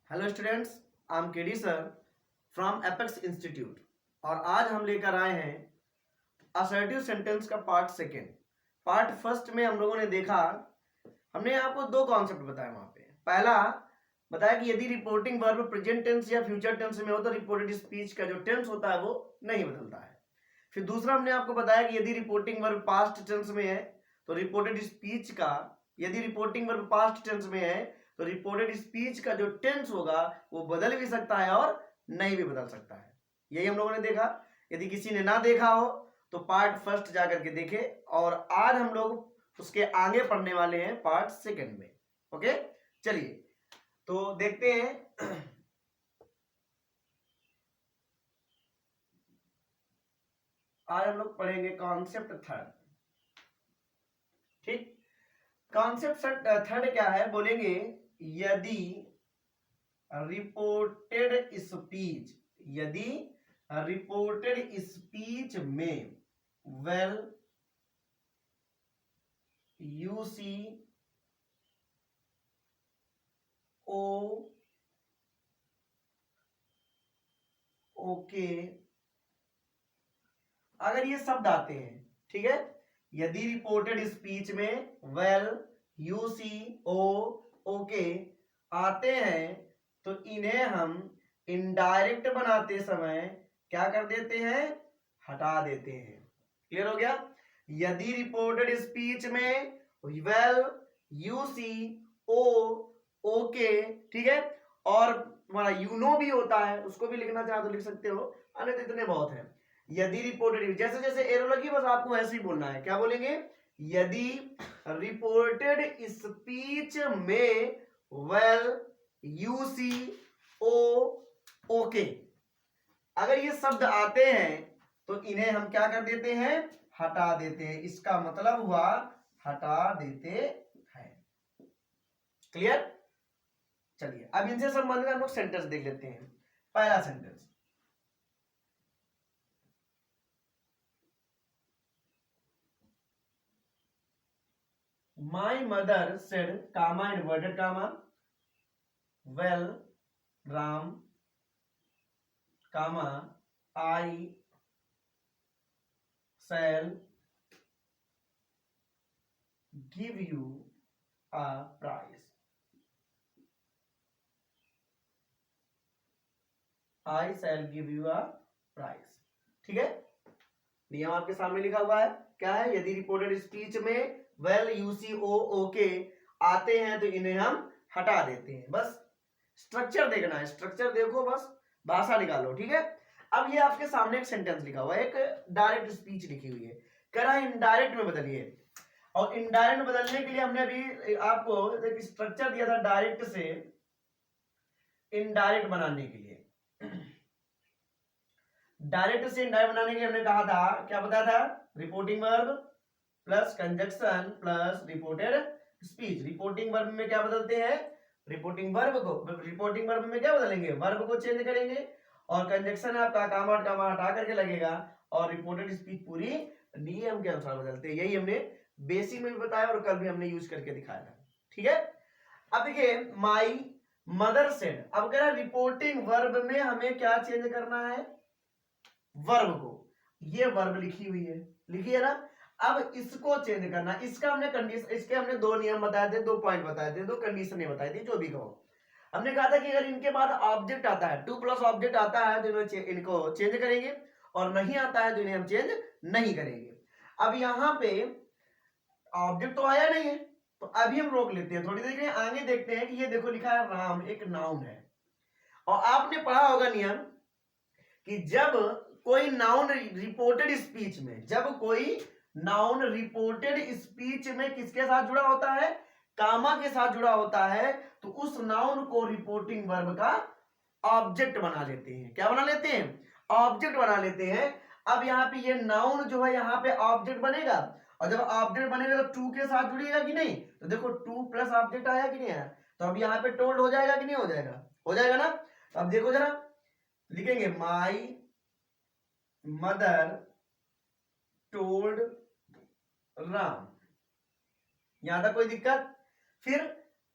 Hello students, I am KD sir from apex institute. और आज हम लेकर आए हैं असर्टिव सेंटेंस का पार्ट सेकेंड। पार्ट फर्स्ट में हम लोगों ने देखा, हमने आपको दो कॉन्सेप्ट बताया। वहां पे पहला बताया कि यदि रिपोर्टिंग वर्ब प्रेजेंट टेंस या फ्यूचर टेंस में हो तो रिपोर्टेड स्पीच का जो टेंस होता है वो नहीं बदलता है। फिर दूसरा हमने आपको बताया कि यदि रिपोर्टिंग वर्ब पास्ट टेंस में है तो रिपोर्टेड स्पीच का, यदि रिपोर्टिंग वर्ब पास्ट टेंस में है तो रिपोर्टेड स्पीच का जो टेंस होगा वो बदल भी सकता है और नहीं भी बदल सकता है। यही हम लोगों ने देखा। यदि किसी ने ना देखा हो तो पार्ट फर्स्ट जाकर के देखे, और आज हम लोग उसके आगे पढ़ने वाले हैं पार्ट सेकंड में। ओके, चलिए तो देखते हैं। आज हम लोग पढ़ेंगे कॉन्सेप्ट थर्ड। ठीक, कॉन्सेप्ट थर्ड क्या है बोलेंगे, यदि रिपोर्टेड स्पीच, यदि रिपोर्टेड स्पीच में वेल यूसी ओ ओके अगर ये शब्द आते हैं, ठीक है, यदि रिपोर्टेड स्पीच में वेल यूसी ओ ओके आते हैं तो इन्हें हम इनडायरेक्ट बनाते समय क्या कर देते हैं, हटा देते हैं। क्लियर हो गया। यदि रिपोर्टेड स्पीच में वेल यूसी ओ ओके, ठीक है, और हमारा यू नो भी होता है, उसको भी लिखना चाहे तो लिख सकते हो, अन्य तो इतने बहुत है। यदि रिपोर्टेड, जैसे जैसे एरो लगी बस आपको ऐसे ही बोलना है। क्या बोलेंगे, यदि रिपोर्टेड स्पीच में वेल यूसी ओ ओके अगर ये शब्द आते हैं तो इन्हें हम क्या कर देते हैं, हटा देते हैं। इसका मतलब हुआ हटा देते हैं। क्लियर। चलिए अब इनसे संबंधित हम लोग सेंटेंस देख लेते हैं। पहला sentence, My mother said, comma inverted comma, well, Ram, comma, I shall give you a prize. I shall give you a prize. ठीक है, नियम आपके सामने लिखा हुआ है। क्या है, यदि रिपोर्टेड स्पीच में वेल यूसी ओ ओके आते हैं तो इन्हें हम हटा देते हैं। बस स्ट्रक्चर देखना है, स्ट्रक्चर देखो, बस भाषा निकालो। ठीक है, अब ये आपके सामने एक सेंटेंस लिखा हुआ है, एक डायरेक्ट स्पीच लिखी हुई है, कह रहा है इनडायरेक्ट में बदलिए। और इनडायरेक्ट बदलने के लिए हमने अभी आपको एक स्ट्रक्चर दिया था डायरेक्ट से इनडायरेक्ट बनाने के लिए। डायरेक्ट से इनडायरेक्ट बनाने के लिए हमने कहा था, क्या बताया था, reporting verb plus conjunction plus reported speech. Reporting verb में क्या बदलते हैं, रिपोर्टिंग वर्ब को, रिपोर्टिंग वर्ब में क्या बदलेंगे, वर्ब को चेंज करेंगे, और कंजक्शन आपका कामा हटा करके लगेगा, और रिपोर्टेड स्पीच पूरी नियम के अनुसार बदलते हैं। यही हमने बेसिक में भी बताया और कल भी हमने यूज करके दिखाया था। ठीक है, अब देखिए माई मदर सेड, अब कह रहा है रिपोर्टिंग वर्ब में हमें क्या चेंज करना है, वर्ब को। ये वर्ब लिखी हुई है, लिखी है ना, अब इसको चेंज करना। इसका हमने कंडीशन, इसके हमने दो नियम बताए थे, दो पॉइंट बताए थे, दो कंडीशन बताई थी, जो भी कहो। हमने कहा था कि अगर इनके बाद ऑब्जेक्ट आता है, टू प्लस ऑब्जेक्ट आता है तो इनको चेंज करेंगे, और नहीं आता है तो इन्हें हम चेंज नहीं करेंगे। अब यहां पे ऑब्जेक्ट तो आया नहीं है, तो अभी हम रोक लेते हैं, थोड़ी देर के लिए आगे देखते हैं कि ये देखो लिखा है राम, एक नाउन है। और आपने पढ़ा होगा नियम कि जब कोई नाउन रिपोर्टेड स्पीच में, जब कोई नाउन रिपोर्टेड स्पीच में किसके साथ जुड़ा होता है, कामा के साथ जुड़ा होता है, तो उस नाउन को रिपोर्टिंग वर्ब का ऑब्जेक्ट बना लेते हैं। क्या बना लेते हैं, ऑब्जेक्ट बना लेते हैं। अब यहाँ पे ये नाउन जो है यहाँ पे ऑब्जेक्ट बनेगा, और जब ऑब्जेक्ट बनेगा तो टू के साथ जुड़ेगा कि नहीं, तो देखो टू प्लस ऑब्जेक्ट आया कि नहीं आया, तो अब यहाँ पे टोल्ड हो जाएगा कि नहीं हो जाएगा, हो जाएगा ना। तो अब देखो जरा, लिखेंगे माई मदर टोल्ड राम, यहां तक कोई दिक्कत। फिर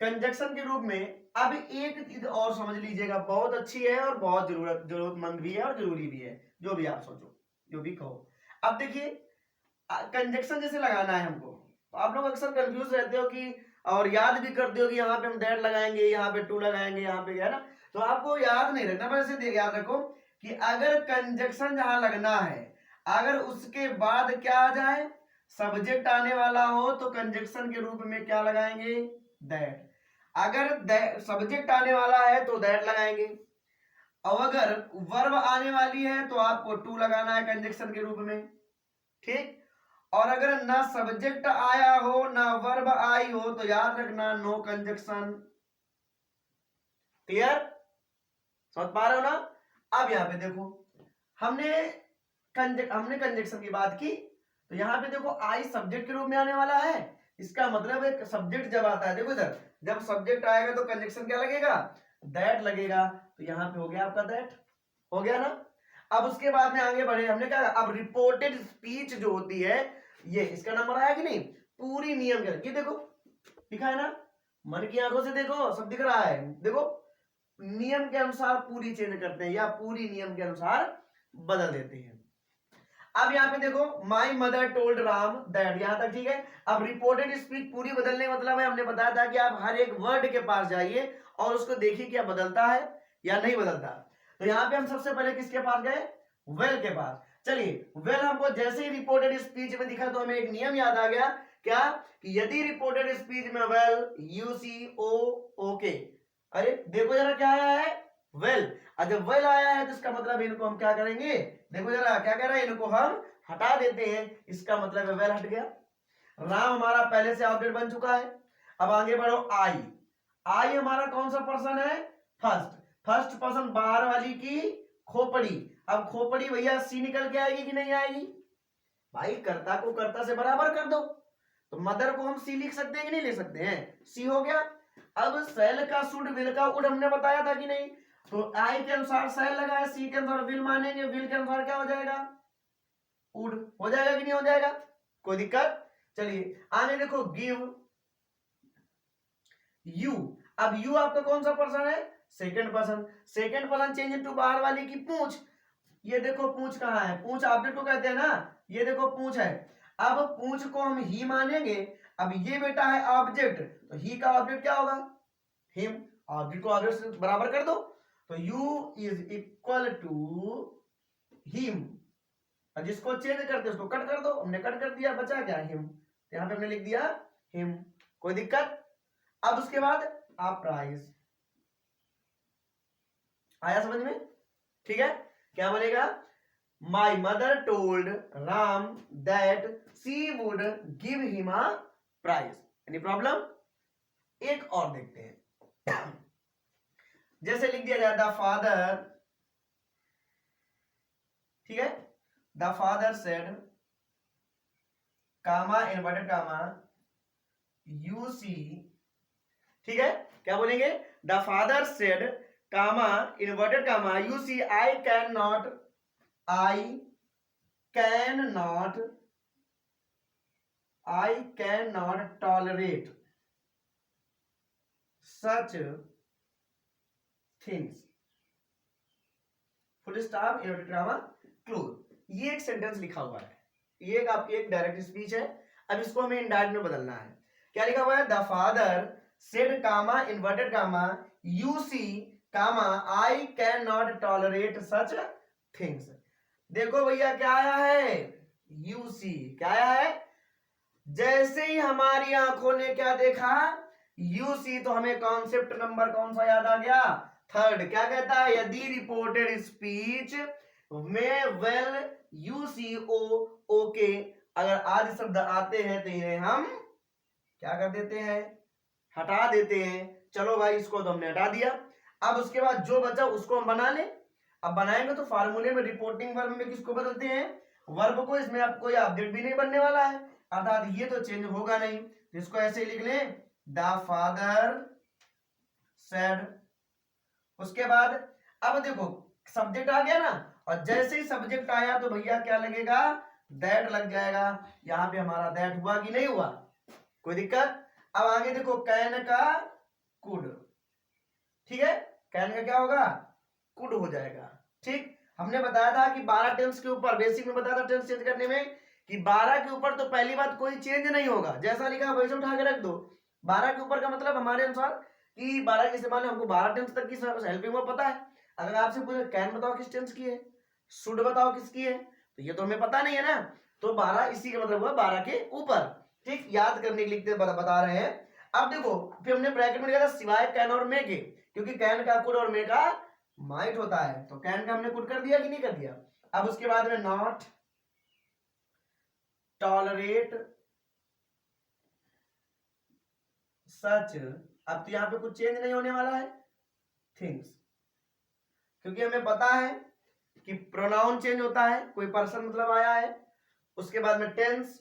कंजक्शन के रूप में अब एक चीज और समझ लीजिएगा, बहुत अच्छी है और बहुत जरूरतमंद भी है और जरूरी भी है, जो भी आप सोचो, जो भी कहो। अब देखिए कंजक्शन जैसे लगाना है हमको, तो आप लोग अक्सर कंफ्यूज रहते हो कि, और याद भी करते हो कि यहाँ पे हम दैट लगाएंगे, यहाँ पे टू लगाएंगे, यहाँ पे क्या है ना, तो आपको याद नहीं रखना, बस इसे याद रखो कि अगर कंजक्शन जहां लगना है, अगर उसके बाद क्या आ जाए, सब्जेक्ट आने वाला हो, तो कंजक्शन के रूप में क्या लगाएंगे, दैट। अगर सब्जेक्ट आने वाला है तो दैट लगाएंगे, और अगर वर्ब आने वाली है तो आपको टू लगाना है कंजक्शन के रूप में, ठीक। और अगर ना सब्जेक्ट आया हो ना वर्ब आई हो तो याद रखना नो कंजक्शन। क्लियर, समझ पा रहे हो ना। अब यहां पे देखो हमने कंजक्शन की बात की, तो यहां पे देखो आई सब्जेक्ट के रूप में आने वाला है, इसका मतलब एक सब्जेक्ट जब आता है, देखो इधर जब सब्जेक्ट आएगा तो कंजक्शन क्या लगेगा, दैट लगेगा, तो यहां पे हो गया आपका दैट, हो गया ना। अब उसके बाद में आगे बढ़े, हमने क्या, अब रिपोर्टेड स्पीच जो होती है, ये इसका नंबर आया कि नहीं, पूरी नियम के, ये देखो लिखा है ना, मन की आंखों से देखो, सब दिख रहा है, देखो नियम के अनुसार पूरी चेंज करते हैं या पूरी नियम के अनुसार बदल देते हैं। अब यहाँ पे देखो माई मदर टोल्ड राम दैट, यहां तक ठीक है। अब रिपोर्टेड स्पीच पूरी बदलने का मतलब है, हमने बताया था कि आप हर एक वर्ड के पास जाइए और उसको देखिए क्या बदलता है या नहीं बदलता। तो यहाँ पे हम सबसे पहले किसके पास गए, वेल के पास। चलिए वेल हमको जैसे ही रिपोर्टेड स्पीच में दिखा तो हमें एक नियम याद आ गया, क्या, कि यदि रिपोर्टेड स्पीच में वेल यूसी ओ ओके, अरे देखो जरा क्या आया है, वेल। और जब वेल आया है तो इसका मतलब इनको हम क्या करेंगे, देखो जरा क्या कह रहा है, इनको हम हटा देते हैं, इसका मतलब है वेल हट गया। राम हमारा पहले से ऑब्जेक्ट बन चुका है। अब आगे बढ़ो, आई, आई हमारा कौन सा पर्सन है, फर्स्ट, फर्स्ट पर्सन बाहर वाली की खोपड़ी। अब खोपड़ी भैया सी निकल के आएगी कि नहीं आएगी, भाई कर्ता को कर्ता से बराबर कर दो, तो मदर को हम सी लिख सकते हैं कि नहीं लिख सकते हैं, सी हो गया। अब सेल का शुड विल का उड हमने बताया था कि नहीं, तो आई के अनुसार सेल लगा है, सी के अनुसार विल मानेंगे, विल के अनुसार क्या हो जाएगा, उड हो जाएगा कि नहीं हो जाएगा, कोई दिक्कत। चलिए आगे देखो, गिव यू। अब यू आपका कौन सा पर्सन है, second person, second person change into बाहर वाली की पूंछ, ये देखो पूंछ कहां है, पूंछ ऑब्जेक्ट को कहते हैं ना, ये देखो पूंछ है। अब पूंछ को हम ही मानेंगे, अब ये बेटा है ऑब्जेक्ट, तो ही का ऑब्जेक्ट क्या होगा, हिम, ऑब्जेक्ट को ऑब्जेक्ट से बराबर कर दो, तो you is equal to him, और जिसको चेंज करते उसको कट कर दो, हमने कट कर दिया, बचा क्या, हिम, यहां पे हमने लिख दिया हिम, कोई दिक्कत। अब उसके बाद आप प्राइस, आया समझ में, ठीक है, क्या बनेगा, my mother told Ram that she would give him a prize, any problem. एक और देखते हैं, जैसे लिख दिया जाए द फादर, ठीक है, the father said, comma inverted comma you see, ठीक है, क्या बोलेंगे, the father said comma inverted comma you see I can not, I cannot tolerate such things, full stop inverted comma close. ये एक sentence लिखा हुआ है, ये एक आपकी एक डायरेक्ट स्पीच है। अब इसको हमें इनडायरेक्ट में बदलना है, क्या लिखा हुआ है, the father said comma inverted comma you see comma I can not tolerate such things. देखो भैया क्या आया है, यूसी, क्या आया है, जैसे ही हमारी आंखों ने क्या देखा, यूसी, तो हमें कॉन्सेप्ट नंबर कौन सा याद आ गया, थर्ड, क्या कहता है, यदि रिपोर्टेड स्पीच में वेल यूसी ओ ओके अगर आदि शब्द आते हैं तो इन्हें हम क्या कर देते हैं, हटा देते हैं। चलो भाई इसको तो हमने हटा दिया, अब उसके बाद जो बचा उसको हम बना ले। अब बनाएंगे तो फार्मूले में रिपोर्टिंग वर्ब में किसको बदलते हैं, वर्ब को, इसमें अब कोई ऑब्जेक्ट भी नहीं बनने वाला है, अर्थात ये तो चेंज होगा नहीं, तो इसको ऐसे लिख लें, द फादर सेड। उसके बाद अब देखो सब्जेक्ट आ गया ना, और जैसे ही सब्जेक्ट आया तो भैया क्या लगेगा, दैट लग जाएगा। यहां पे हमारा दैट हुआ कि नहीं हुआ, कोई दिक्कत। अब आगे देखो कैन का कुड, ठीक है, कैन का क्या होगा, कुड हो जाएगा। ठीक, हमने बताया था कि 12 टेंस के ऊपर, बेसिक में बताया था टेंस चेंज करने में कि 12 के ऊपर तो पहली बात कोई चेंज नहीं होगा, जैसा लिखा है वैसे उठा के रख दो। 12 के ऊपर का मतलब हमारे अनुसार कि 12 के इस्तेमाल हमको 12 टेंस तक की हेल्पिंग वर्ब पता है। अगर आपसे पूछे कैन बताओ किस टेंस की है, शुड बताओ किसकी है, तो ये तो हमें पता नहीं है ना, तो 12 इसी का मतलब हुआ 12 के ऊपर। ठीक, याद करने के लिए बता रहे हैं। अब देखो फिर हमने ब्रैकेट में लिखा था सिवाय कैन और मे के, क्योंकि कैन का कुड और मे का माइट होता है, तो कैन का हमने कुड कर दिया कि नहीं कर दिया। अब उसके बाद में नॉट टॉलरेट सच, अब तो यहां पे कुछ चेंज नहीं होने वाला है थिंग्स, क्योंकि हमें पता है कि प्रोनाउन चेंज होता है, कोई पर्सन मतलब आया है, उसके बाद में टेंस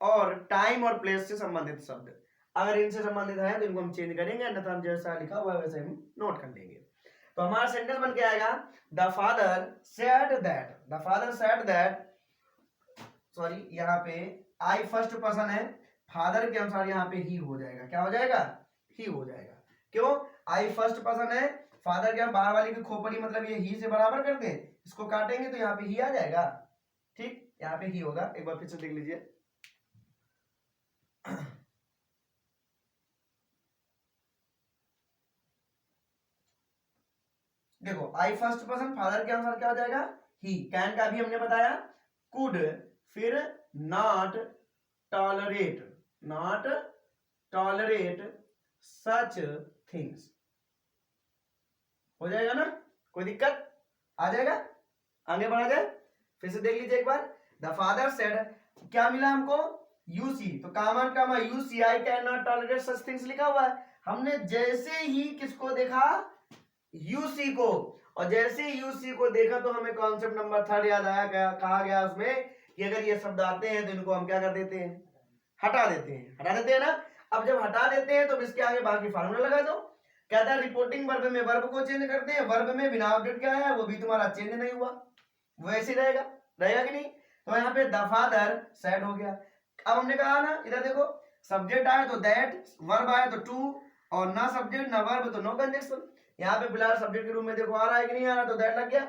और टाइम और प्लेस से संबंधित शब्द, अगर इनसे संबंधित है तो इनको हम चेंज करेंगे, अन्यथा हम जैसा लिखा हुआ है वैसे हम नोट कर लेंगे। तो हमारा सेंटेंस बन के आएगा the father said that, the father said that, sorry यहाँ पे आई फर्स्ट पर्सन है, फादर के अनुसार यहाँ पे ही हो जाएगा, क्या हो जाएगा, ही हो जाएगा। क्यों, आई फर्स्ट पर्सन है, फादर के बाहर वाली की खोपड़ी मतलब ये ही से बराबर कर दें, इसको काटेंगे तो यहाँ पे ही आ जाएगा। ठीक, यहाँ पे ही होगा, एक बार फिर से देख लीजिए। देखो आई फर्स्ट पर्सन फादर के अनुसार क्या हो जाएगा, ही। कैन का भी हमने बताया कुड, फिर not tolerate, not tolerate such things, हो जाएगा ना, कोई दिक्कत आ जाएगा, आगे बढ़ा जाए। फिर से देख लीजिए एक बार, द फादर सेड, क्या मिला हमको, यूसी, तो comma comma you see, I can not tolerate such things लिखा हुआ है, हमने जैसे ही किसको देखा, यूसी को, और जैसे यूसी को देखा तो हमें कॉन्सेप्ट नंबर 3 याद आया, कहा गया उसमें कि अगर ये शब्द आते हैं तो इनको हम क्या कर देते हैं, हटा देते हैं, हटा देते हैं ना। अब जब हटा देते हैं तो इसके आगे बाकी फार्मूला लगा दो, कहता है रिपोर्टिंग वर्ब में वर्ब को चेंज करते हैं, वर्ब में बिना अपडेट क्या है वो भी तुम्हारा चेंज नहीं हुआ, वैसे रहेगा, रहेगा कि नहीं। तो यहाँ पे द फादर सैड हो गया। अब हमने कहा ना, इधर देखो, सब्जेक्ट आए तो दैट, वर्ब आए तो टू, और ना सब्जेक्ट ना वर्ब तो नो कंजक्शन। यहाँ पे फिलहाल सब्जेक्ट के रूप में देखो आ रहा है कि नहीं आ रहा, तो दैट लग गया।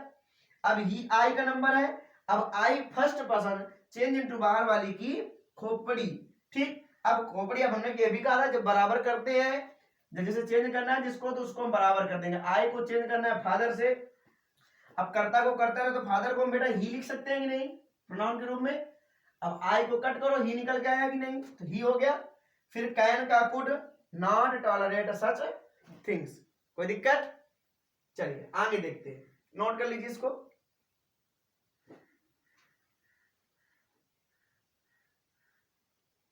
अब ही आई का नंबर है, अब आई फर्स्ट पर्सन चेंज इनटू बाहर वाली की खोपड़ी। ठीक, अब खोपड़ी, अब हमने ये भी कहा था जब बराबर करते हैं, जब जैसे चेंज करना है जिसको तो उसको हम बराबर कर देंगे। आई को चेंज करना है फादर से, अब कर्ता को करता रहे तो फादर को हम बेटा ही लिख सकते हैं कि नहीं, प्रोनाउन के रूप में। अब आई को कट करो, ही निकल के आया कि नहीं, तो ही हो गया। फिर कैन का could not tolerate such things, कोई दिक्कत। चलिए आगे देखते हैं, नोट कर लीजिए इसको।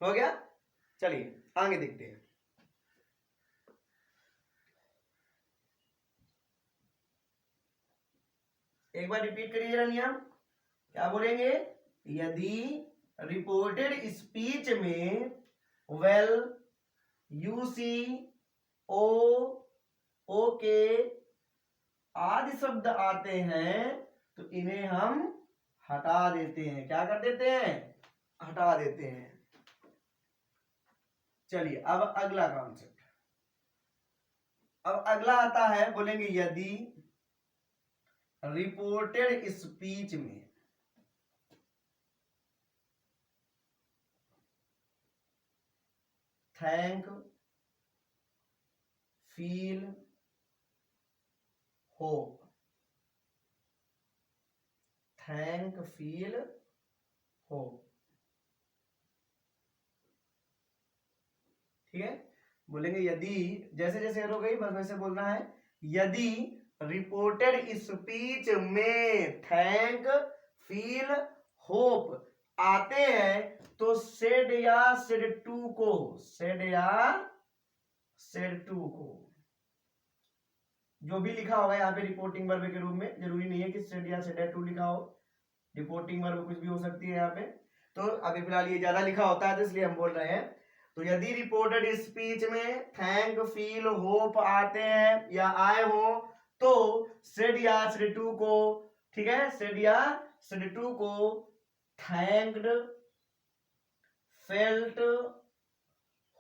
हो गया, चलिए आगे देखते हैं। एक बार रिपीट करिए जरा नियम, क्या बोलेंगे, यदि रिपोर्टेड स्पीच में वेल, यूसी, ओ, ओके आदि शब्द आते हैं तो इन्हें हम हटा देते हैं, क्या कर देते हैं, हटा देते हैं। चलिए अब अगला कॉन्सेप्ट, अब अगला आता है, बोलेंगे यदि रिपोर्टेड स्पीच में thank, feel, hope, thank, feel, hope, ठीक है। बोलेंगे यदि, जैसे जैसे हो गई बस वैसे बोलना है, यदि रिपोर्टेड स्पीच में थैंक, फील, होप आते हैं तो सेड या सेड टू को, सेड या सेड टू को, जो भी लिखा होगा यहाँ पे रिपोर्टिंग वर्ब के रूप में, जरूरी नहीं है कि सेड या सेड टू लिखा हो, रिपोर्टिंग वर्ब कुछ भी हो सकती है यहाँ पे। तो अभी फिलहाल ये ज्यादा लिखा होता है तो इसलिए हम बोल रहे हैं। तो यदि रिपोर्टेड स्पीच में थैंक, फील, होप आते हैं या आए हो तो सेड या सेड टू को, ठीक है, सेड या सेड टू को थैंक्ड, फेल्ट,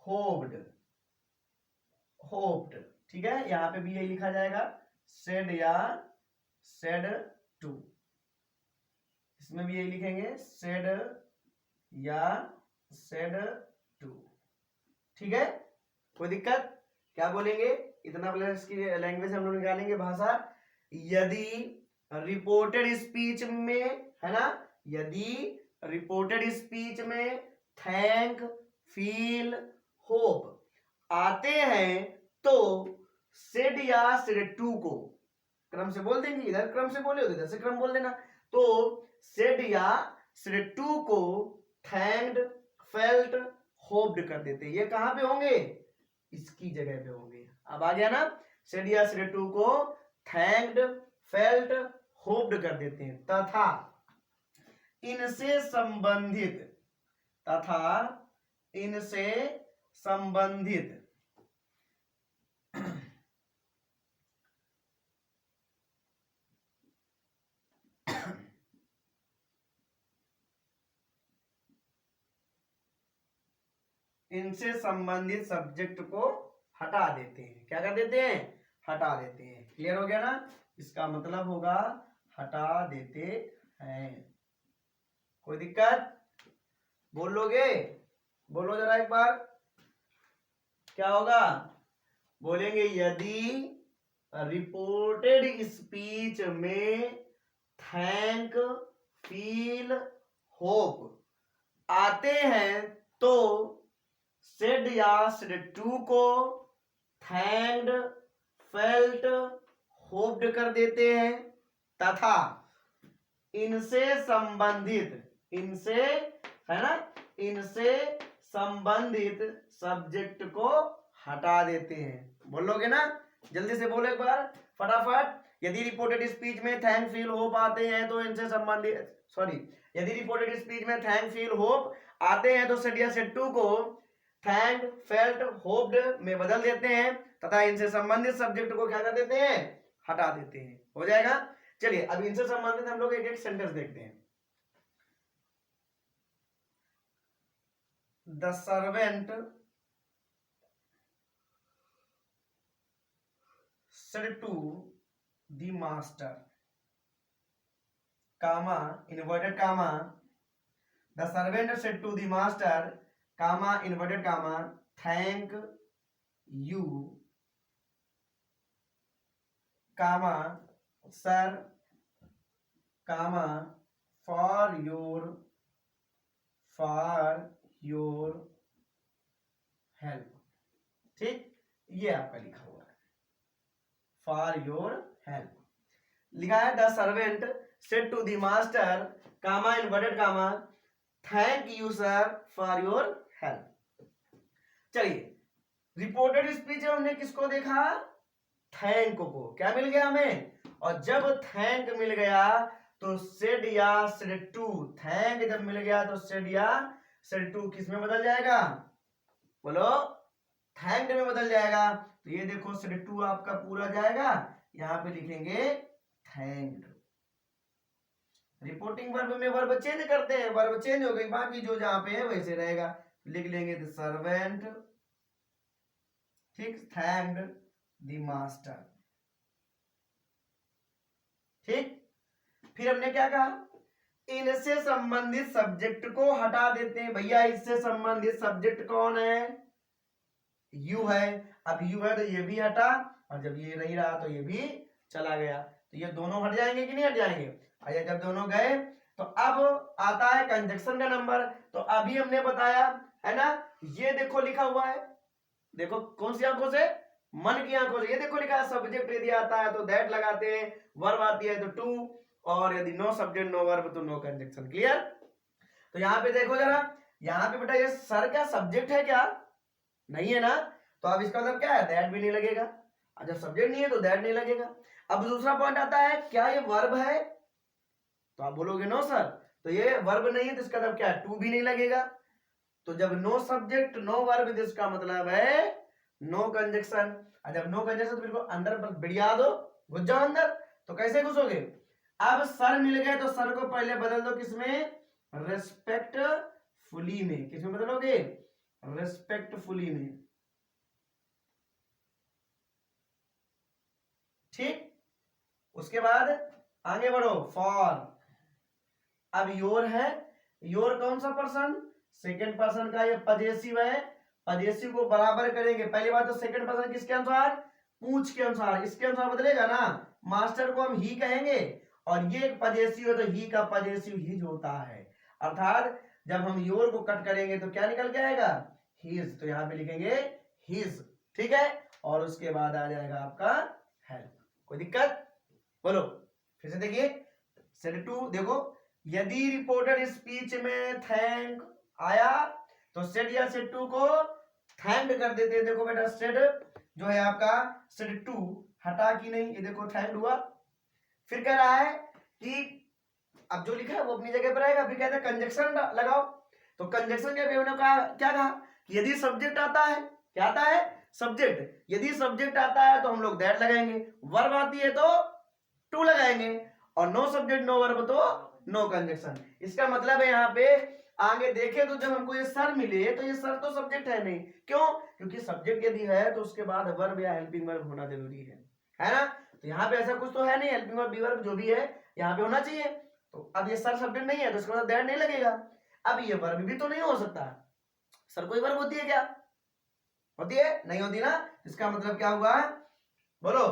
होप्ड, होप्ड, ठीक है, यहाँ पे भी यही लिखा जाएगा, सेड या सेड टू, इसमें भी यही लिखेंगे, सेड या सेड टू। ठीक है, कोई दिक्कत? क्या बोलेंगे, इतना प्लस की लैंग्वेज हम लोग निकालेंगे भाषा। यदि रिपोर्टेड स्पीच में, है ना, यदि रिपोर्टेड स्पीच में थैंक, फील, होप आते हैं तो सेड या सेड टू को क्रम से बोल देंगे, इधर क्रम से बोले हो इधर से क्रम बोल देना। तो सेड या सेड टू को थैंक्ड, फेल्ट, होप्ड कर देते हैं। ये कहां पे होंगे, इसकी जगह पे होंगे। अब आ गया ना, सेड या सेड टू को थैंक्ड, फेल्ट, होप्ड कर देते हैं। तथा इनसे संबंधित, तथा इनसे संबंधित इनसे संबंधित सब्जेक्ट को हटा देते हैं। क्या कर देते हैं, हटा देते हैं। क्लियर हो गया ना, इसका मतलब होगा हटा देते हैं। कोई दिक्कत, बोल लोगे, बोलो जरा एक बार, क्या होगा, बोलेंगे यदि रिपोर्टेड स्पीच में थैंक, फील, होप आते हैं तो सेड या सेड टू को थैंक्ड, फेल्ट, होप्ड कर देते हैं। तथा इनसे संबंधित, इनसे, है ना, इनसे संबंधित सब्जेक्ट को हटा देते हैं। बोलोगे ना, जल्दी से बोलो एक बार फटाफट। यदि रिपोर्टेड स्पीच में थैंक, फील, होप आते हैं तो इनसे संबंधित, सॉरी, यदि रिपोर्टेड स्पीच में थैंक, फील, होप आते हैं तो सेड या सेड टू को थैंक, फेल्ट, होप्ड में बदल देते हैं तथा इनसे संबंधित सब्जेक्ट को क्या कर देते हैं, हटा देते हैं। हो जाएगा। चलिए अब इनसे संबंधित हम लोग एक एक सेंटेंस देखते हैं। The servant said to the master, comma, inverted comma, the servant said to the master, comma, inverted comma, thank you, comma, sir, comma, for your help। ठीक, ये आपका लिखा हुआ है, फॉर योर हेल्प लिखा है। The servant said to the master, comma, inverted comma, thank you sir for your help. चलिए, reported speech में हमने किसको देखा, थैंक को। क्या मिल गया हमें, और जब थैंक मिल गया तो सेड या सेड टू, थैंक जब मिल गया तो सेड या सेड टू किस में बदल जाएगा, बोलो, थैंक्ड में बदल जाएगा। तो ये देखो सेड टू आपका पूरा जाएगा, यहां पे लिखेंगे थैंक्ड। रिपोर्टिंग वर्ब में वर्ब चेंज करते हैं, वर्ब चेंज हो गई, बाकी जो जहां पे है वैसे रहेगा। लिख लेंगे द सर्वेंट, ठीक, थैंक्ड द मास्टर। ठीक, फिर हमने क्या कहा, इनसे संबंधित सब्जेक्ट को हटा देते हैं। भैया इससे संबंधित सब्जेक्ट कौन है, यू है। अब यू है तो ये भी हटा, और जब ये नहीं रहा तो ये भी चला गया। तो ये दोनों हट जाएंगे कि नहीं हट जाएंगे। अच्छा, जब दोनों गए तो अब आता है कंजक्शन का नंबर। तो अभी हमने बताया है ना, ये देखो लिखा हुआ है, देखो कौन सी आंखों से, मन की आंखों से। ये देखो लिखा है सब्जेक्ट यदि आता है तो दैट लगाते हैं, वर्ब आती है तो टू, और यदि नो सब्जेक्ट नो वर्ब तो नो कंजक्शन। क्लियर। तो यहाँ पे देखो जरा, यहाँ पे बेटा ये सर क्या सब्जेक्ट है क्या, नहीं है ना, तो अब इसका मतलब क्या है, दैट भी नहीं लगेगा। जब सब्जेक्ट नहीं है तो दैट नहीं लगेगा। अब दूसरा पॉइंट आता है, क्या ये वर्ब है, तो आप बोलोगे नो सर, तो ये वर्ब नहीं है तो इसका मतलब क्या है, टू भी नहीं लगेगा। तो जब नो सब्जेक्ट नो वर्ब तो इसका मतलब है नो कंजक्शन। जब नो कंजक्शन तो बिल्कुल अंदर बढ़िया दो, घुस जाओ अंदर। तो कैसे घुसोगे, अब सर मिल गए तो सर को पहले बदल दो किसमें, रेस्पेक्टफुली में। किसमें बदलोगे, रेस्पेक्टफुली में। ठीक, उसके बाद आगे बढ़ो फॉर, अब योर है, योर कौन सा पर्सन, सेकंड पर्सन का ये पजेसिव है, पजेसिव को बराबर करेंगे, पहली बात तो सेकंड पर्सन किसके अनुसार, पूछ के अनुसार, इसके अनुसार बदलेगा ना, मास्टर को हम ही कहेंगे और ये एक पजेसिव है तो ही का पजेसिव हिज होता है, अर्थात जब हम योर को कट करेंगे तो क्या निकल के आएगा, हिज, तो यहां पे लिखेंगे हिज, ठीक है, और उसके बाद आ जाएगा आपका हेल्प, कोई दिक्कत, बोलो फिर से देखिए, सेट टू देखो, यदि रिपोर्टेड स्पीच में थैंक आया तो सेट या सेट टू को थैंक कर देते हैं, देखो बेटा सेट जो है आपका सेट टू हटा की नहीं, ये देखो थैंक हुआ, फिर कह रहा है कि अब जो लिखा है वो अपनी जगह पर आएगा, फिर कहते हैं कंजक्शन लगाओ, तो कंजक्शन के उन्होंने कहा क्या कहा कि यदि सब्जेक्ट आता है, क्या आता है, सब्जेक्ट, यदि सब्जेक्ट आता है तो हम लोग दैट लगाएंगे, वर्ब आती है तो टू लगाएंगे, और नो सब्जेक्ट नो वर्ब तो नो कंजक्शन, इसका मतलब है यहाँ पे आगे देखे तो जब हमको ये सर मिले तो ये सर तो सब्जेक्ट है नहीं, क्यों, क्योंकि सब्जेक्ट यदि है तो उसके बाद वर्ब या हेल्पिंग वर्ब होना जरूरी है ना, तो यहाँ पे ऐसा कुछ तो है नहीं, हेल्पिंग वर्ब बी वर्ब जो भी है यहाँ पे होना चाहिए, तो अब ये सर सब्जेक्ट नहीं है तो इसके बाद दैट नहीं लगेगा, अब ये वर्ब भी तो नहीं हो सकता, सर कोई वर्ब होती है क्या, होती है, नहीं होती ना, इसका मतलब क्या हुआ, बोलो,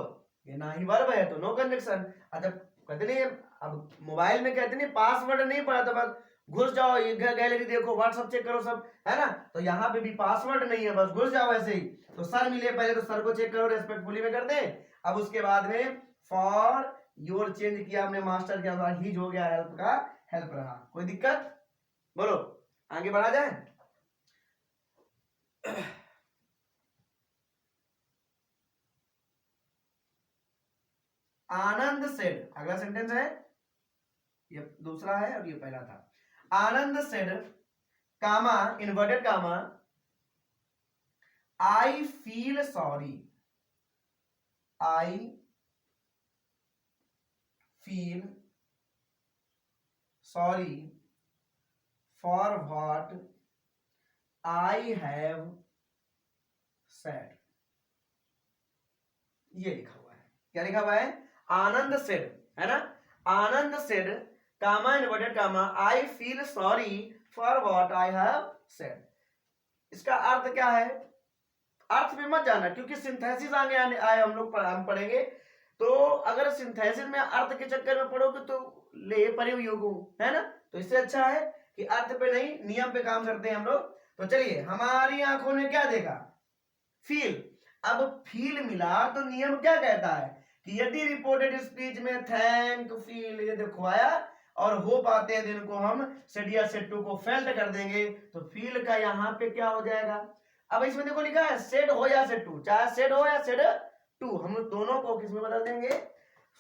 ये ना ही वर्ब है तो नो कंजक्शन, अच्छा कहते नहीं, अब मोबाइल में कहते नहीं पासवर्ड नहीं पड़ा तो बस घुस जाओ, ये गैलरी देखो, व्हाट्सएप चेक करो सब, है ना, तो यहाँ पे भी पासवर्ड नहीं है, बस घुस जाओ ऐसे ही, तो सर मिले पहले तो सर को चेक करो, रेस्पेक्टफुली में कर दे, अब उसके बाद में फॉर योर चेंज किया हमने मास्टर के अनुसार, हिज हो गया, हेल्प का हेल्प रहा, कोई दिक्कत, बोलो आगे बढ़ा जाए, आनंद सेड, अगला सेंटेंस है, ये दूसरा है और ये पहला था, Anand said comma inverted comma I feel sorry, I feel sorry for what I have said, ये लिखा हुआ है, क्या लिखा हुआ है, आनंद सेड, है ना, Anand said comma inverted comma I feel sorry for what I have said, इसका अर्थ क्या है, अर्थ में मत जाना क्योंकि सिंथेसिस आगे आए हम लोग हम पढ़ेंगे, तो अगर सिंथेसिस में अर्थ के चक्कर में पढ़ोगे तो ले परियोग है ना, तो इससे अच्छा है कि अर्थ पे नहीं नियम पे काम करते हैं हम लोग, तो चलिए हमारी आंखों ने क्या देखा, फील, अब फील मिला तो नियम क्या कहता है कि यदि रिपोर्टेड स्पीच में थैंक फील ये देखो आया और हो पाते हैं दिन को हम सेड या सेड टू को फेल्ट कर देंगे, तो फील का यहाँ पे क्या हो जाएगा, अब इसमें देखो लिखा है सेड हो या सेड टू, चाहे सेड हो या सेड टू, हम दोनों को किस में बदल देंगे,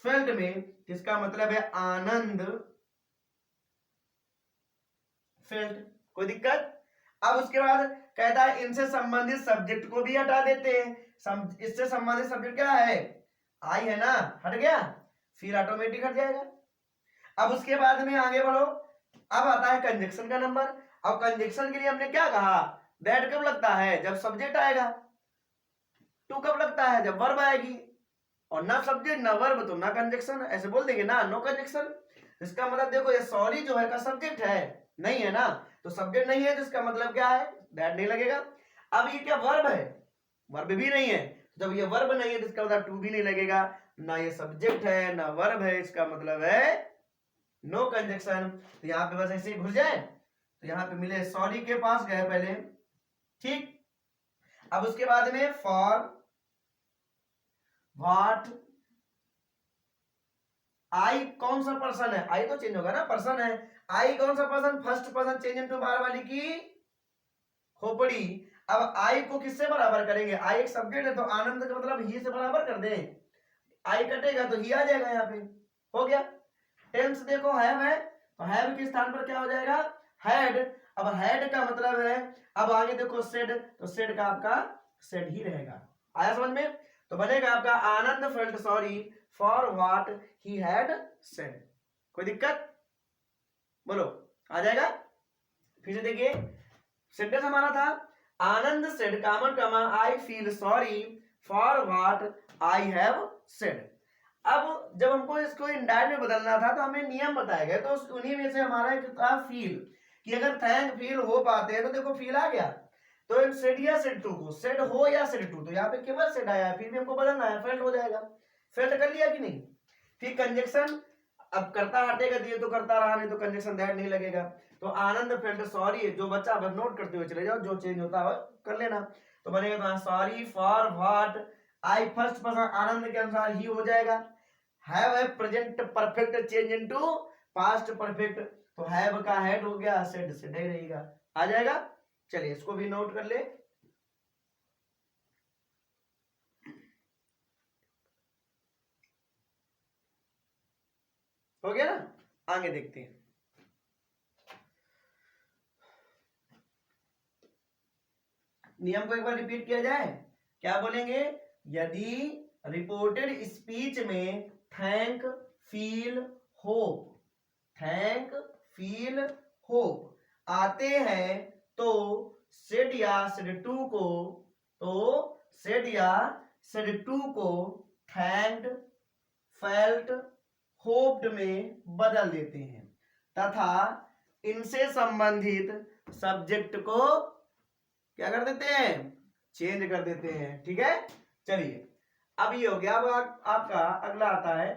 फेल्ट में, जिसका मतलब है आनंद फेल्ट, कोई दिक्कत, अब उसके बाद कहता है इनसे संबंधित सब्जेक्ट को भी हटा देते हैं, इससे संबंधित सब्जेक्ट क्या है, आई है ना, हट गया, फिर ऑटोमेटिक हट जाएगा, अब उसके बाद में आगे बढ़ो, अब आता है कंजक्शन का नंबर, अब कंजक्शन के लिए हमने क्या कहा, दैट कब लगता है, जब सब्जेक्ट आएगा, टू कब लगता है, जब वर्ब आएगी, और ना सब्जेक्ट ना वर्ब तो ना कंजक्शन, ऐसे बोल देंगे ना, नो कंजक्शन, इसका मतलब देखो ये सॉरी जो है का सब्जेक्ट है नहीं है ना, तो सब्जेक्ट नहीं है तो इसका मतलब क्या है, दैट नहीं लगेगा, अब ये क्या वर्ब है, वर्ब भी नहीं है, जब ये वर्ब नहीं है तो इसका मतलब टू भी नहीं लगेगा, ना ये सब्जेक्ट है ना वर्ब है, इसका मतलब है नो कंजक्शन, तो यहाँ पे बस ऐसे ही घुस जाए, तो यहाँ पे मिले सॉरी के पास गए पहले, ठीक, अब उसके बाद में फॉर व्हाट आई कौन सा पर्सन है, आई तो चेंज होगा ना, पर्सन है, आई कौन सा person, first person change into बार वाली की खोपड़ी, अब आई को किससे बराबर करेंगे, आई एक सब्जेक्ट है तो आनंद का मतलब ही से बराबर कर दें, आई कटेगा तो ही आ जाएगा, यहाँ पे हो गया, टेंस देखो हैव है तो हैव के स्थान पर क्या हो जाएगा, हैड, अब हैड का मतलब है, अब आगे देखो सेड, तो सेड का आपका सेड ही रहेगा, आया समझ में, तो बनेगा आपका Anand felt sorry for what he had said, कोई दिक्कत, बोलो आ जाएगा, फिर से देखिए सेंटेंस हमारा था Anand said comma comma I feel sorry for what I have said, अब जब हमको इसको इनडायरेक्ट में बदलना था तो हमें नियम बताया गया, तो उन्हीं में से हमारा एक था फील, कि अगर थैंक फील हो पाते हैं तो देखो फील आ गया, तो सेड या सेड टू को, सेड हो या सेड टू, तो यहाँ पे केवल सेड आया, फिर भी हमको बदलना है, फेल्ट हो जाएगा। फेल्ट कर लिया कि नहीं। फिर कंजक्शन, अब करता हटेगा दिए तो करता रहा, नहीं तो कंजक्शन दैट नहीं लगेगा। तो आनंद फेल्ट सॉरी, जो बच्चा बस नोट करते हुए चले जाओ, जो चेंज होता है कर लेना। तो बनेगा sorry for what I first person, Anand के अनुसार ही हो जाएगा। हैव है present perfect change into past perfect, तो हैव का हेड हो गया, सेड सेड ही रहेगा, आ जाएगा। चलिए इसको भी नोट कर ले। हो गया ना, आगे देखते हैं। नियम को एक बार रिपीट किया जाए, क्या बोलेंगे, यदि रिपोर्टेड स्पीच में thank feel hope, thank feel hope आते हैं तो सेड या सेड टू को, तो सेड या सेड टू को थैंक्ड फेल्ट होप्ड में बदल देते हैं, तथा इनसे संबंधित सब्जेक्ट को क्या कर देते हैं, चेंज कर देते हैं। ठीक है, चलिए अब ये हो गया। अब आपका अगला आता है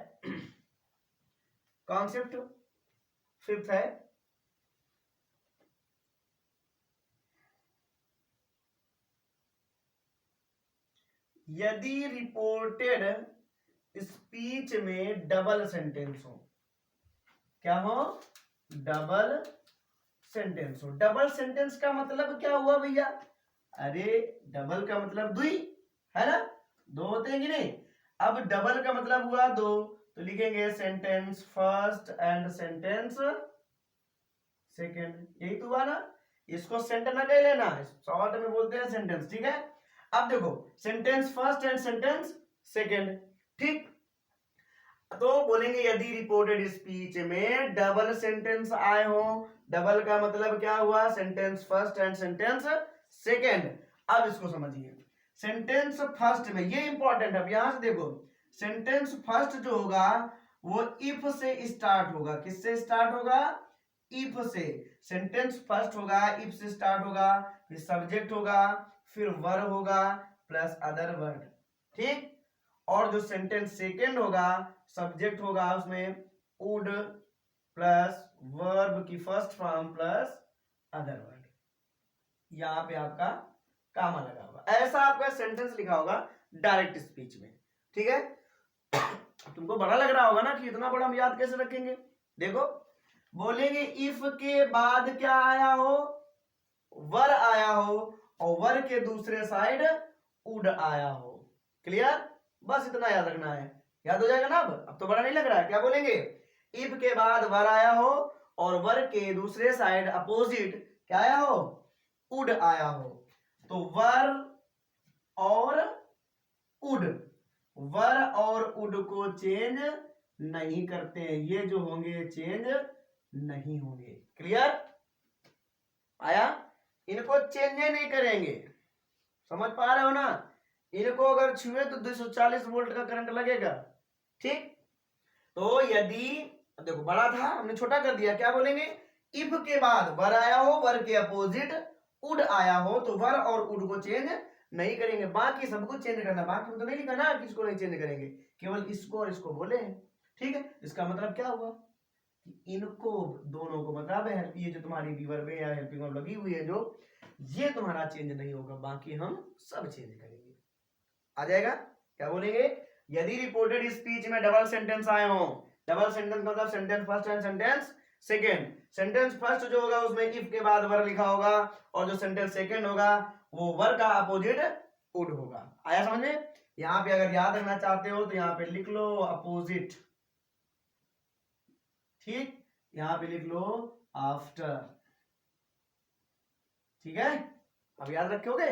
कॉन्सेप्ट, फिफ्थ है यदि रिपोर्टेड स्पीच में डबल सेंटेंस हो, क्या हो, डबल सेंटेंस हो। डबल सेंटेंस का मतलब क्या हुआ भैया, अरे डबल का मतलब दुई है ना, दो होते हैं कि नहीं। अब डबल का मतलब हुआ दो, तो लिखेंगे sentence first and sentence second, यही तो हुआ ना। इसको सेंट ना कह लेना, शॉर्ट में बोलते हैं सेंटेंस। ठीक है, अब देखो sentence first and sentence second, ठीक। तो बोलेंगे यदि रिपोर्टेड स्पीच में डबल सेंटेंस आए हो, डबल का मतलब क्या हुआ, sentence first and sentence second. अब इसको समझिए, सेंटेंस फर्स्ट में ये इंपॉर्टेंट है, यहां से देखो सेंटेंस फर्स्ट जो होगा वो इफ से स्टार्ट होगा, किससे स्टार्ट होगा, इफ से। सेंटेंस फर्स्ट होगा, इफ से स्टार्ट होगा, फिर सब्जेक्ट होगा, फिर वर्ब होगा प्लस अदर वर्ड, ठीक। और जो सेंटेंस सेकेंड होगा, सब्जेक्ट होगा उसमें वुड प्लस वर्ब की first form plus other word. यहां पे आपका कामा लगा होगा, ऐसा आपका सेंटेंस लिखा होगा डायरेक्ट स्पीच में। ठीक है, तुमको बड़ा लग रहा होगा ना कि इतना बड़ा हम याद कैसे रखेंगे। देखो बोलेंगे इफ के बाद क्या आया हो, वर आया हो, और वर के दूसरे साइड उड आया हो। क्लियर, बस इतना याद रखना है, याद हो जाएगा ना। अब तो बड़ा नहीं लग रहा है। क्या बोलेंगे, इफ के बाद वर आया हो और वर के दूसरे साइड अपोजिट क्या आया हो, उड आया हो, तो वर और उड, वर और उड को चेंज नहीं करते हैं, ये जो होंगे चेंज नहीं होंगे। क्लियर आया, इनको चेंज नहीं करेंगे, समझ पा रहे हो ना। इनको अगर छुए तो 240 वोल्ट का करंट लगेगा, ठीक। तो यदि देखो बड़ा था हमने छोटा कर दिया, क्या बोलेंगे, इफ के बाद वर आया हो, वर के अपोजिट उड आया हो, तो वर और उड को चेंज नहीं करेंगे, बाकी सब कुछ चेंज करना। बाकी तो नहीं लिखा ना किसको नहीं चेंज करेंगे, केवल इसको और इसको बोले हैं। ठीक है, इसका मतलब क्या हुआ कि इनको दोनों को मतलब है, ये जो तुम्हारी वीवर में या हेल्पिंग वर्ब लगी हुई है जो, ये तुम्हारा चेंज नहीं होगा, बाकी हम सब चेंज करेंगे। आ जाएगा, क्या बोलेंगे, यदि रिपोर्टेड स्पीच में डबल सेंटेंस आए हो, डबल सेंटेंस मतलब sentence first and sentence second. Sentence first जो होगा उसमें इफ के बाद वर लिखा होगा, और जो सेंटेंस सेकेंड होगा वो वर का अपोजिट उड होगा। आया समझ में। यहां पे अगर याद रखना चाहते हो तो यहां पे लिख लो अपोजिट, ठीक, यहां पे लिख लो आफ्टर। ठीक है, अब याद रखोगे,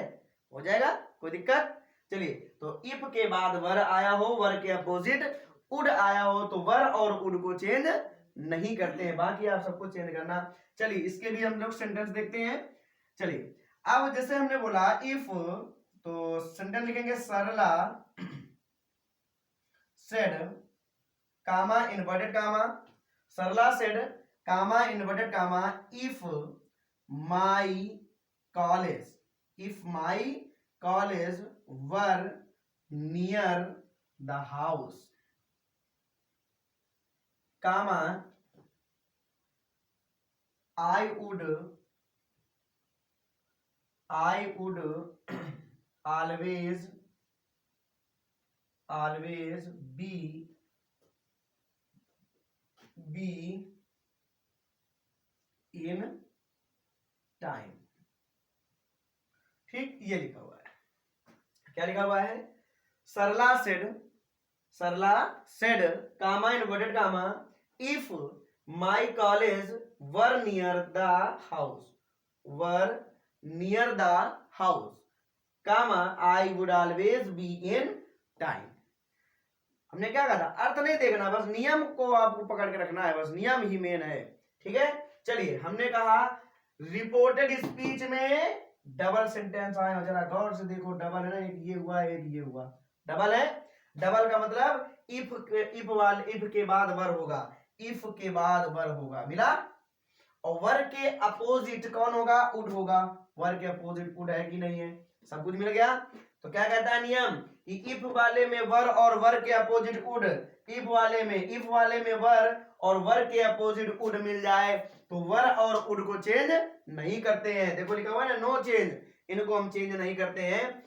हो जाएगा, कोई दिक्कत। चलिए, तो इफ के बाद वर आया हो, वर के अपोजिट उड आया हो, तो वर और उड को चेंज नहीं करते हैं, बाकी आप सबको चेंज करना। चलिए इसके भी हम लोग सेंटेंस देखते हैं। चलिए अब जैसे हमने बोला इफ, तो सेंटेंस लिखेंगे Sarla said comma inverted comma, Sarla said comma inverted comma if my college, if my college were near the house, comma I would always be in time। ठीक, ये लिखा हुआ है। क्या लिखा हुआ है? Sarla said comma inverted comma if my college were near the house comma I would always be in time. हमने क्या कहा था? अर्थ नहीं देखना, बस नियम को आपको पकड़ के रखना है, बस नियम ही मेन है। ठीक है, चलिए हमने कहा रिपोर्टेड स्पीच में डबल सेंटेंस आए हो, जरा गौर से देखो। डबल है ना, एक ये हुआ एक ये हुआ, डबल है। डबल का मतलब इफ के बाद वर होगा, इफ के बाद वर होगा, मिला। और वर के अपोजिट कौन होगा? उड होगा। वर के अपोजिट उड है कि नहीं है? सब कुछ मिल गया। तो क्या कहता है नियम कि इफ वाले में वर और वर के अपोजिट उड, इफ वाले में वर और वर के अपोजिट उड मिल जाए तो वर और उड को चेंज नहीं करते हैं। देखो लिखा हुआ है ना, नो चेंज, इनको हम चेंज नहीं करते हैं।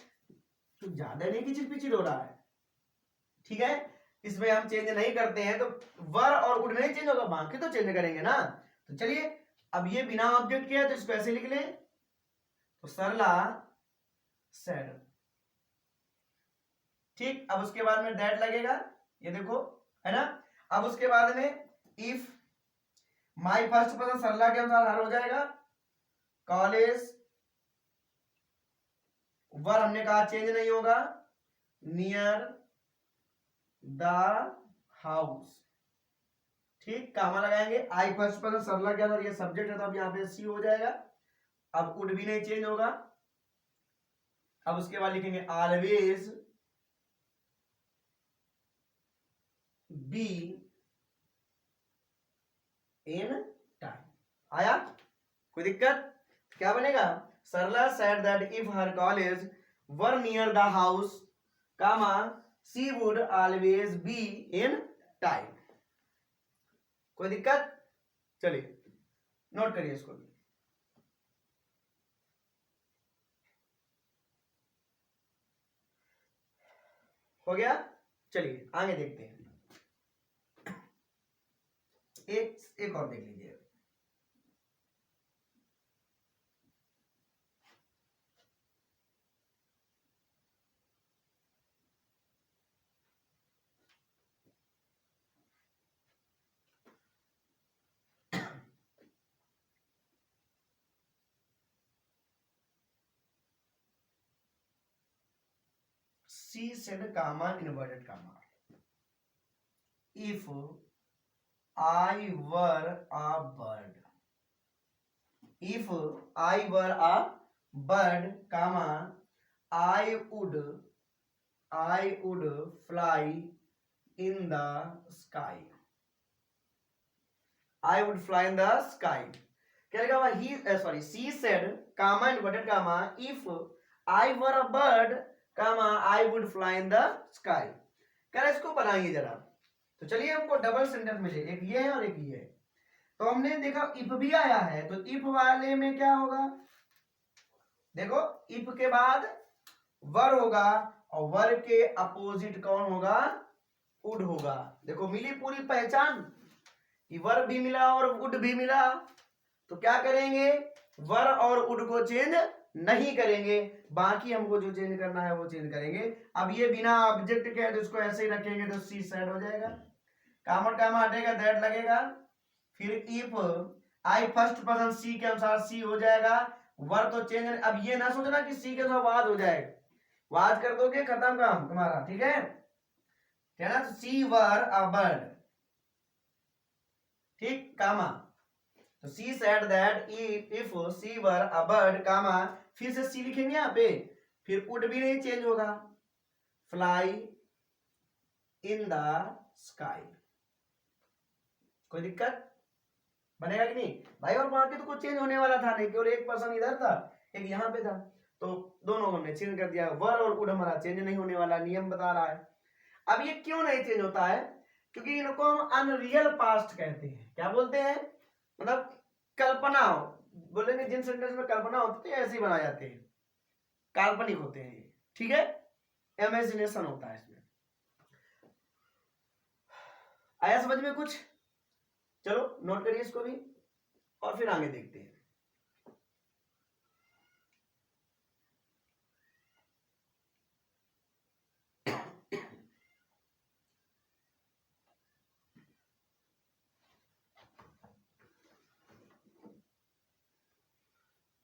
तो ज्यादा नहीं किचिर पिचिर हो रहा है, ठीक है, इसमें हम चेंज नहीं करते हैं। तो वर और उड नहीं चेंज होगा, बाकी तो चेंज करेंगे ना। तो चलिए, अब ये बिना ऑब्जेक्ट किया तो इसको ऐसे लिख लें, तो सरला सेड। ठीक, अब उसके बाद में दैट लगेगा, ये देखो, है ना। अब उसके बाद में इफ माई फर्स्ट पर्सन सरला के अनुसार हर हो जाएगा, कॉलेज वर हमने कहा चेंज नहीं होगा, नियर द हाउस। ठीक, कामा लगाएंगे, आई फर्स्ट पर्सन सरला के अंदर, ये सब्जेक्ट है तो अब यहां पे सी हो जाएगा। अब उड भी नहीं चेंज होगा। अब उसके बाद लिखेंगे ऑलवेज बी इन टाइम। आया कोई दिक्कत? क्या बनेगा? Sarla said that if her college were near the house comma she would always be in time. कोई दिक्कत? चलिए नोट करिए इसको भी। हो गया? चलिए आगे देखते हैं। एक और देख लीजिए। She said comma inverted comma if I were a bird, if I were a bird comma I would fly in the sky, I would fly in the sky। क्या लिखा हुआ? he she said comma inverted comma if I were a bird comma I would fly in the sky. क्या इसको बनाएंगे जरा। तो चलिए हमको डबल सेंटेंस मिले, एक ये है और एक ये है। तो हमने देखा इफ भी आया है, तो इफ वाले में क्या होगा? देखो इफ के बाद वर होगा और वर के अपोजिट कौन होगा? उड होगा। देखो मिली पूरी पहचान कि वर भी मिला और उड भी मिला। तो क्या करेंगे? वर और उड को चेंज नहीं करेंगे, बाकी हमको जो चेंज करना है वो चेंज करेंगे। अब ये बिना ऑब्जेक्ट के है तो इसको ऐसे ही रखेंगे तो सी सेड हो जाएगा, कामा कामा हटेगा, दैट लगेगा। फिर इफ आई फर्स्ट पर्सन सी के अनुसार सी हो जाएगा, वर तो चेंज। अब ये ना सोचना कि सी के अनुसार वाज हो जाएगा, वाज कर दोगे खत्म काम तुम्हारा, ठीक है ना। सी वर अ बर्ड, ठीक, कामा। तो she said that if she were a bird comma, फिर से सी लिखेंगे यहां पे, फिर उड भी नहीं चेंज होगा, फ्लाई इन द स्काई। कोई दिक्कत? बनेगा कि नहीं भाई? और वहां पे तो कुछ चेंज होने वाला था नहीं, केवल एक पर्सन इधर था, एक यहाँ पे था, तो दोनों हमने चेंज कर दिया। वर और वुड हमारा चेंज नहीं होने वाला, नियम बता रहा है। अब ये क्यों नहीं चेंज होता है? क्योंकि इनको हम अनरियल पास्ट कहते हैं। क्या बोलते हैं? मतलब कल्पना हो, बोलेंगे जिन सेंटेंस में कल्पना होती है ऐसे ही बनाए जाते हैं, काल्पनिक होते हैं ये, ठीक है, इमेजिनेशन होता है इसमें। आया समझ में कुछ? चलो नोट करिए इसको भी और फिर आगे देखते हैं।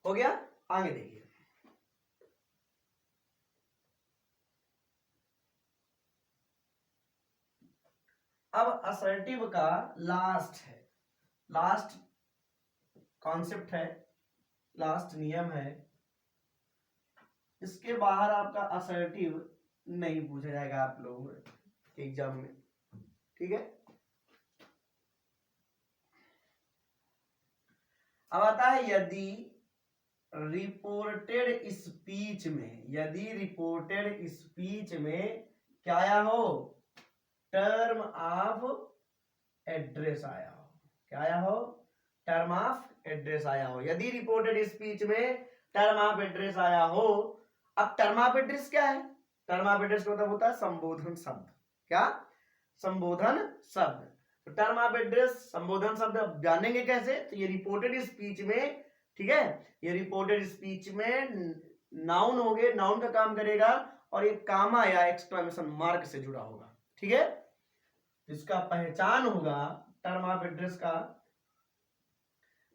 हो गया? आगे देखिए। अब असर्टिव का लास्ट है, लास्ट कॉन्सेप्ट है, लास्ट नियम है, इसके बाहर आपका असर्टिव नहीं पूछा जाएगा आप लोगों के एग्जाम में, ठीक है। अब आता है यदि रिपोर्टेड स्पीच में, यदि रिपोर्टेड स्पीच में क्या आया हो? टर्म ऑफ एड्रेस आया हो। क्या आया हो? टर्म ऑफ एड्रेस आया हो। यदि रिपोर्टेड स्पीच में टर्म ऑफ एड्रेस आया हो। अब टर्म ऑफ एड्रेस क्या है? टर्म ऑफ एड्रेस का मतलब होता है संबोधन शब्द। क्या? संबोधन शब्द। तो टर्म ऑफ एड्रेस संबोधन शब्द जानेंगे कैसे? तो ये रिपोर्टेड स्पीच में, ठीक है, ये रिपोर्टेड स्पीच में नाउन हो गए, नाउन का काम करेगा और ये कामा या एक्सक्लेमेशन मार्क से जुड़ा होगा, ठीक है। इसका पहचान होगा टर्म ऑफ एड्रेस का,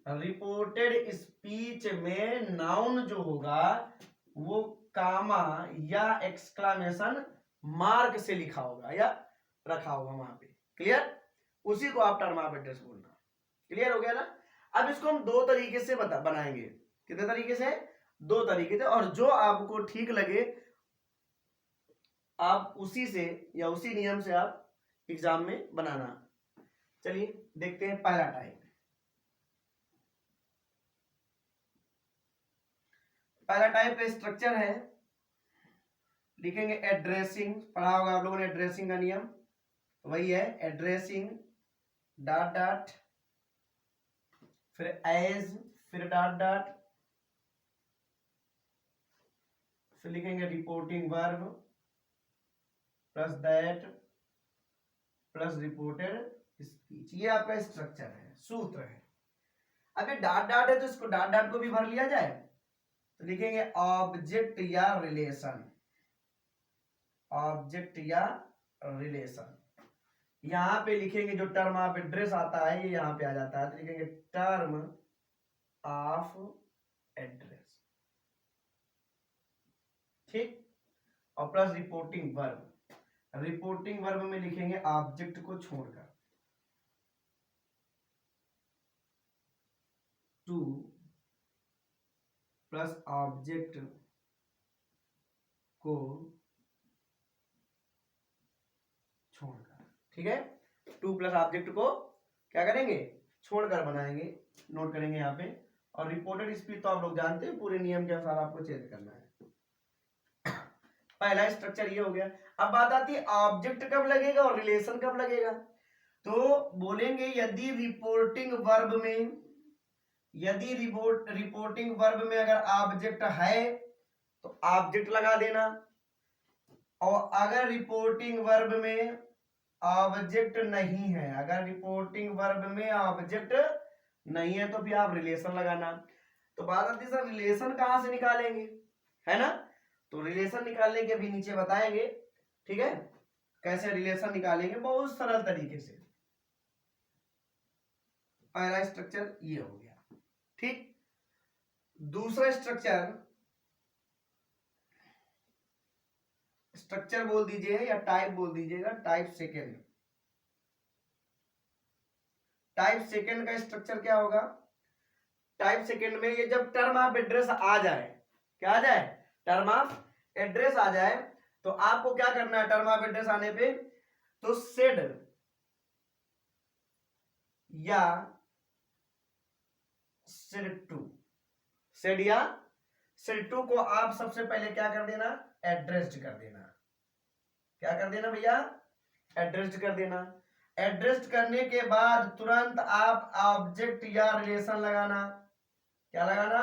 रिपोर्टेड स्पीच में नाउन जो होगा वो कामा या एक्सक्लेमेशन मार्क से लिखा होगा या रखा होगा वहां पे। क्लियर? उसी को आप टर्म ऑफ एड्रेस बोलना। क्लियर हो गया ना? अब इसको हम दो तरीके से बनाएंगे। कितने तरीके से? दो तरीके से, और जो आपको ठीक लगे आप उसी से या उसी नियम से आप एग्जाम में बनाना। चलिए देखते हैं पहला टाइप। पहला टाइप का स्ट्रक्चर है, लिखेंगे एड्रेसिंग। पढ़ा होगा आप लोगों ने एड्रेसिंग का नियम, वही है एड्रेसिंग, डॉट डॉट, फिर एज, फिर डॉट डॉट, फिर लिखेंगे reporting verb plus that plus reported speech. ये आपका स्ट्रक्चर है, सूत्र है। अब ये डॉट डॉट है तो इसको डॉट डॉट को भी भर लिया जाए, तो लिखेंगे ऑब्जेक्ट या रिलेशन, ऑब्जेक्ट या रिलेशन। यहां पे लिखेंगे जो टर्म ऑफ एड्रेस आता है ये यहां पे आ जाता है, तो लिखेंगे टर्म ऑफ एड्रेस, ठीक, और plus reporting verb. Reporting verb में लिखेंगे ऑब्जेक्ट को छोड़कर, टू प्लस ऑब्जेक्ट को छोड़कर, ठीक है। टू प्लस ऑब्जेक्ट को क्या करेंगे? छोड़कर बनाएंगे, नोट करेंगे यहाँ पे। और रिपोर्टेड स्पीच तो आप लोग जानते हैं, पूरे नियम के अनुसार आपको चेंज करना है। पहला स्ट्रक्चर ये हो गया। अब बात आती है ऑब्जेक्ट कब लगेगा और रिलेशन कब लगेगा। तो बोलेंगे यदि रिपोर्टिंग वर्ब में, यदि रिपोर्टिंग वर्ब में अगर ऑब्जेक्ट है तो ऑब्जेक्ट लगा देना, और अगर रिपोर्टिंग वर्ब में ऑब्जेक्ट नहीं है, अगर रिपोर्टिंग वर्ब में ऑब्जेक्ट नहीं है तो फिर आप रिलेशन लगाना। तो बात आती है सर रिलेशन कहां से निकालेंगे, है ना? तो रिलेशन निकालने के भी नीचे बताएंगे, ठीक है, कैसे रिलेशन निकालेंगे, बहुत सरल तरीके से। पहला स्ट्रक्चर ये हो गया, ठीक। दूसरा स्ट्रक्चर, स्ट्रक्चर बोल दीजिए या टाइप बोल दीजिएगा, टाइप सेकेंड। टाइप सेकेंड का स्ट्रक्चर क्या होगा? टाइप सेकेंड में ये जब टर्म ऑफ एड्रेस आ जाए, क्या आ जाए? टर्म ऑफ एड्रेस आ जाए, तो आपको क्या करना है टर्म ऑफ एड्रेस आने पे? तो सेड या सेड टू, सेड या सेड टू को आप सबसे पहले क्या कर देना, एड्रेस्ड कर देना। क्या कर देना भैया, एड्रेस्ड कर देना। एड्रेस्ड करने के बाद तुरंत आप ऑब्जेक्ट या रिलेशन लगाना। क्या लगाना,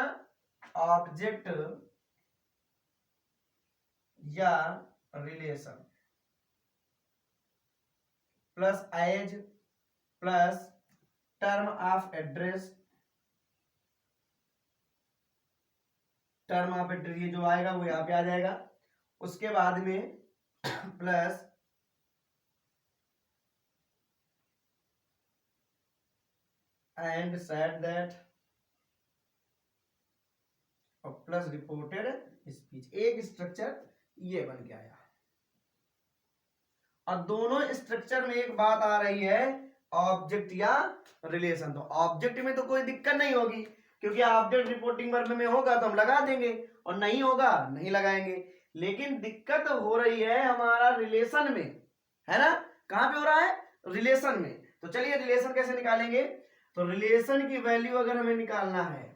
ऑब्जेक्ट या relation plus age plus term of address, term of address ये जो आएगा वो यहां पे आ जाएगा। उसके बाद में प्लस एंड सेड दैट और प्लस रिपोर्टेड स्पीच, एक स्ट्रक्चर ये बन के आया। और दोनों स्ट्रक्चर में एक बात आ रही है, ऑब्जेक्ट या रिलेशन। तो ऑब्जेक्ट में तो कोई दिक्कत नहीं होगी, क्योंकि ऑब्जेक्ट रिपोर्टिंग वर्ब में होगा तो हम लगा देंगे, और नहीं होगा नहीं लगाएंगे। लेकिन दिक्कत हो रही है हमारा रिलेशन में, है ना। कहां पे हो रहा है, रिलेशन में। तो चलिए रिलेशन कैसे निकालेंगे। तो रिलेशन की वैल्यू अगर हमें निकालना है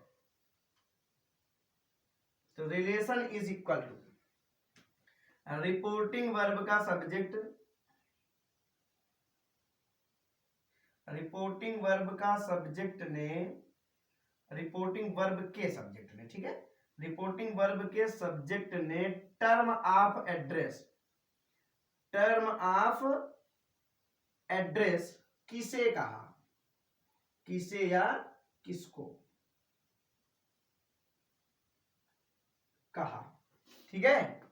तो relation is equal to reporting verb का सब्जेक्ट, रिपोर्टिंग वर्ब का सब्जेक्ट ने, रिपोर्टिंग वर्ब के सब्जेक्ट ने, ठीक है, रिपोर्टिंग वर्ब के सब्जेक्ट ने term of address, term of address किसे कहा, किसे या किसको कहा, ठीक है।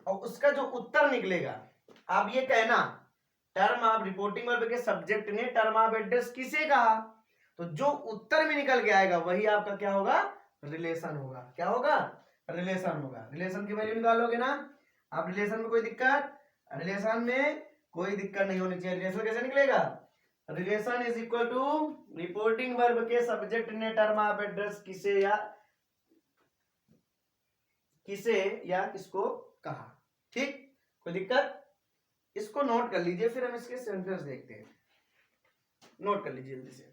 और उसका जो उत्तर निकलेगा, आप ये कहना टर्म ऑफ रिपोर्टिंग वर्ब के सब्जेक्ट ने टर्म ऑफ एड्रेस किसे कहा, तो जो उत्तर में निकल के आएगा वही आपका क्या होगा, रिलेशन होगा। क्या होगा, रिलेशन होगा। रिलेशन की वैल्यू निकालोगे ना आप, रिलेशन में कोई दिक्कत, रिलेशन में कोई दिक्कत नहीं होनी चाहिए। रिलेशन कैसे निकलेगा, relation is equal to reporting verb के सब्जेक्ट ने टर्म ऑफ एड्रेस किसे या किसको कहा, ठीक। कोई दिक्कत, इसको नोट कर लीजिए, फिर हम इसके सेंटेंस देखते हैं। नोट कर लीजिए जल्दी से।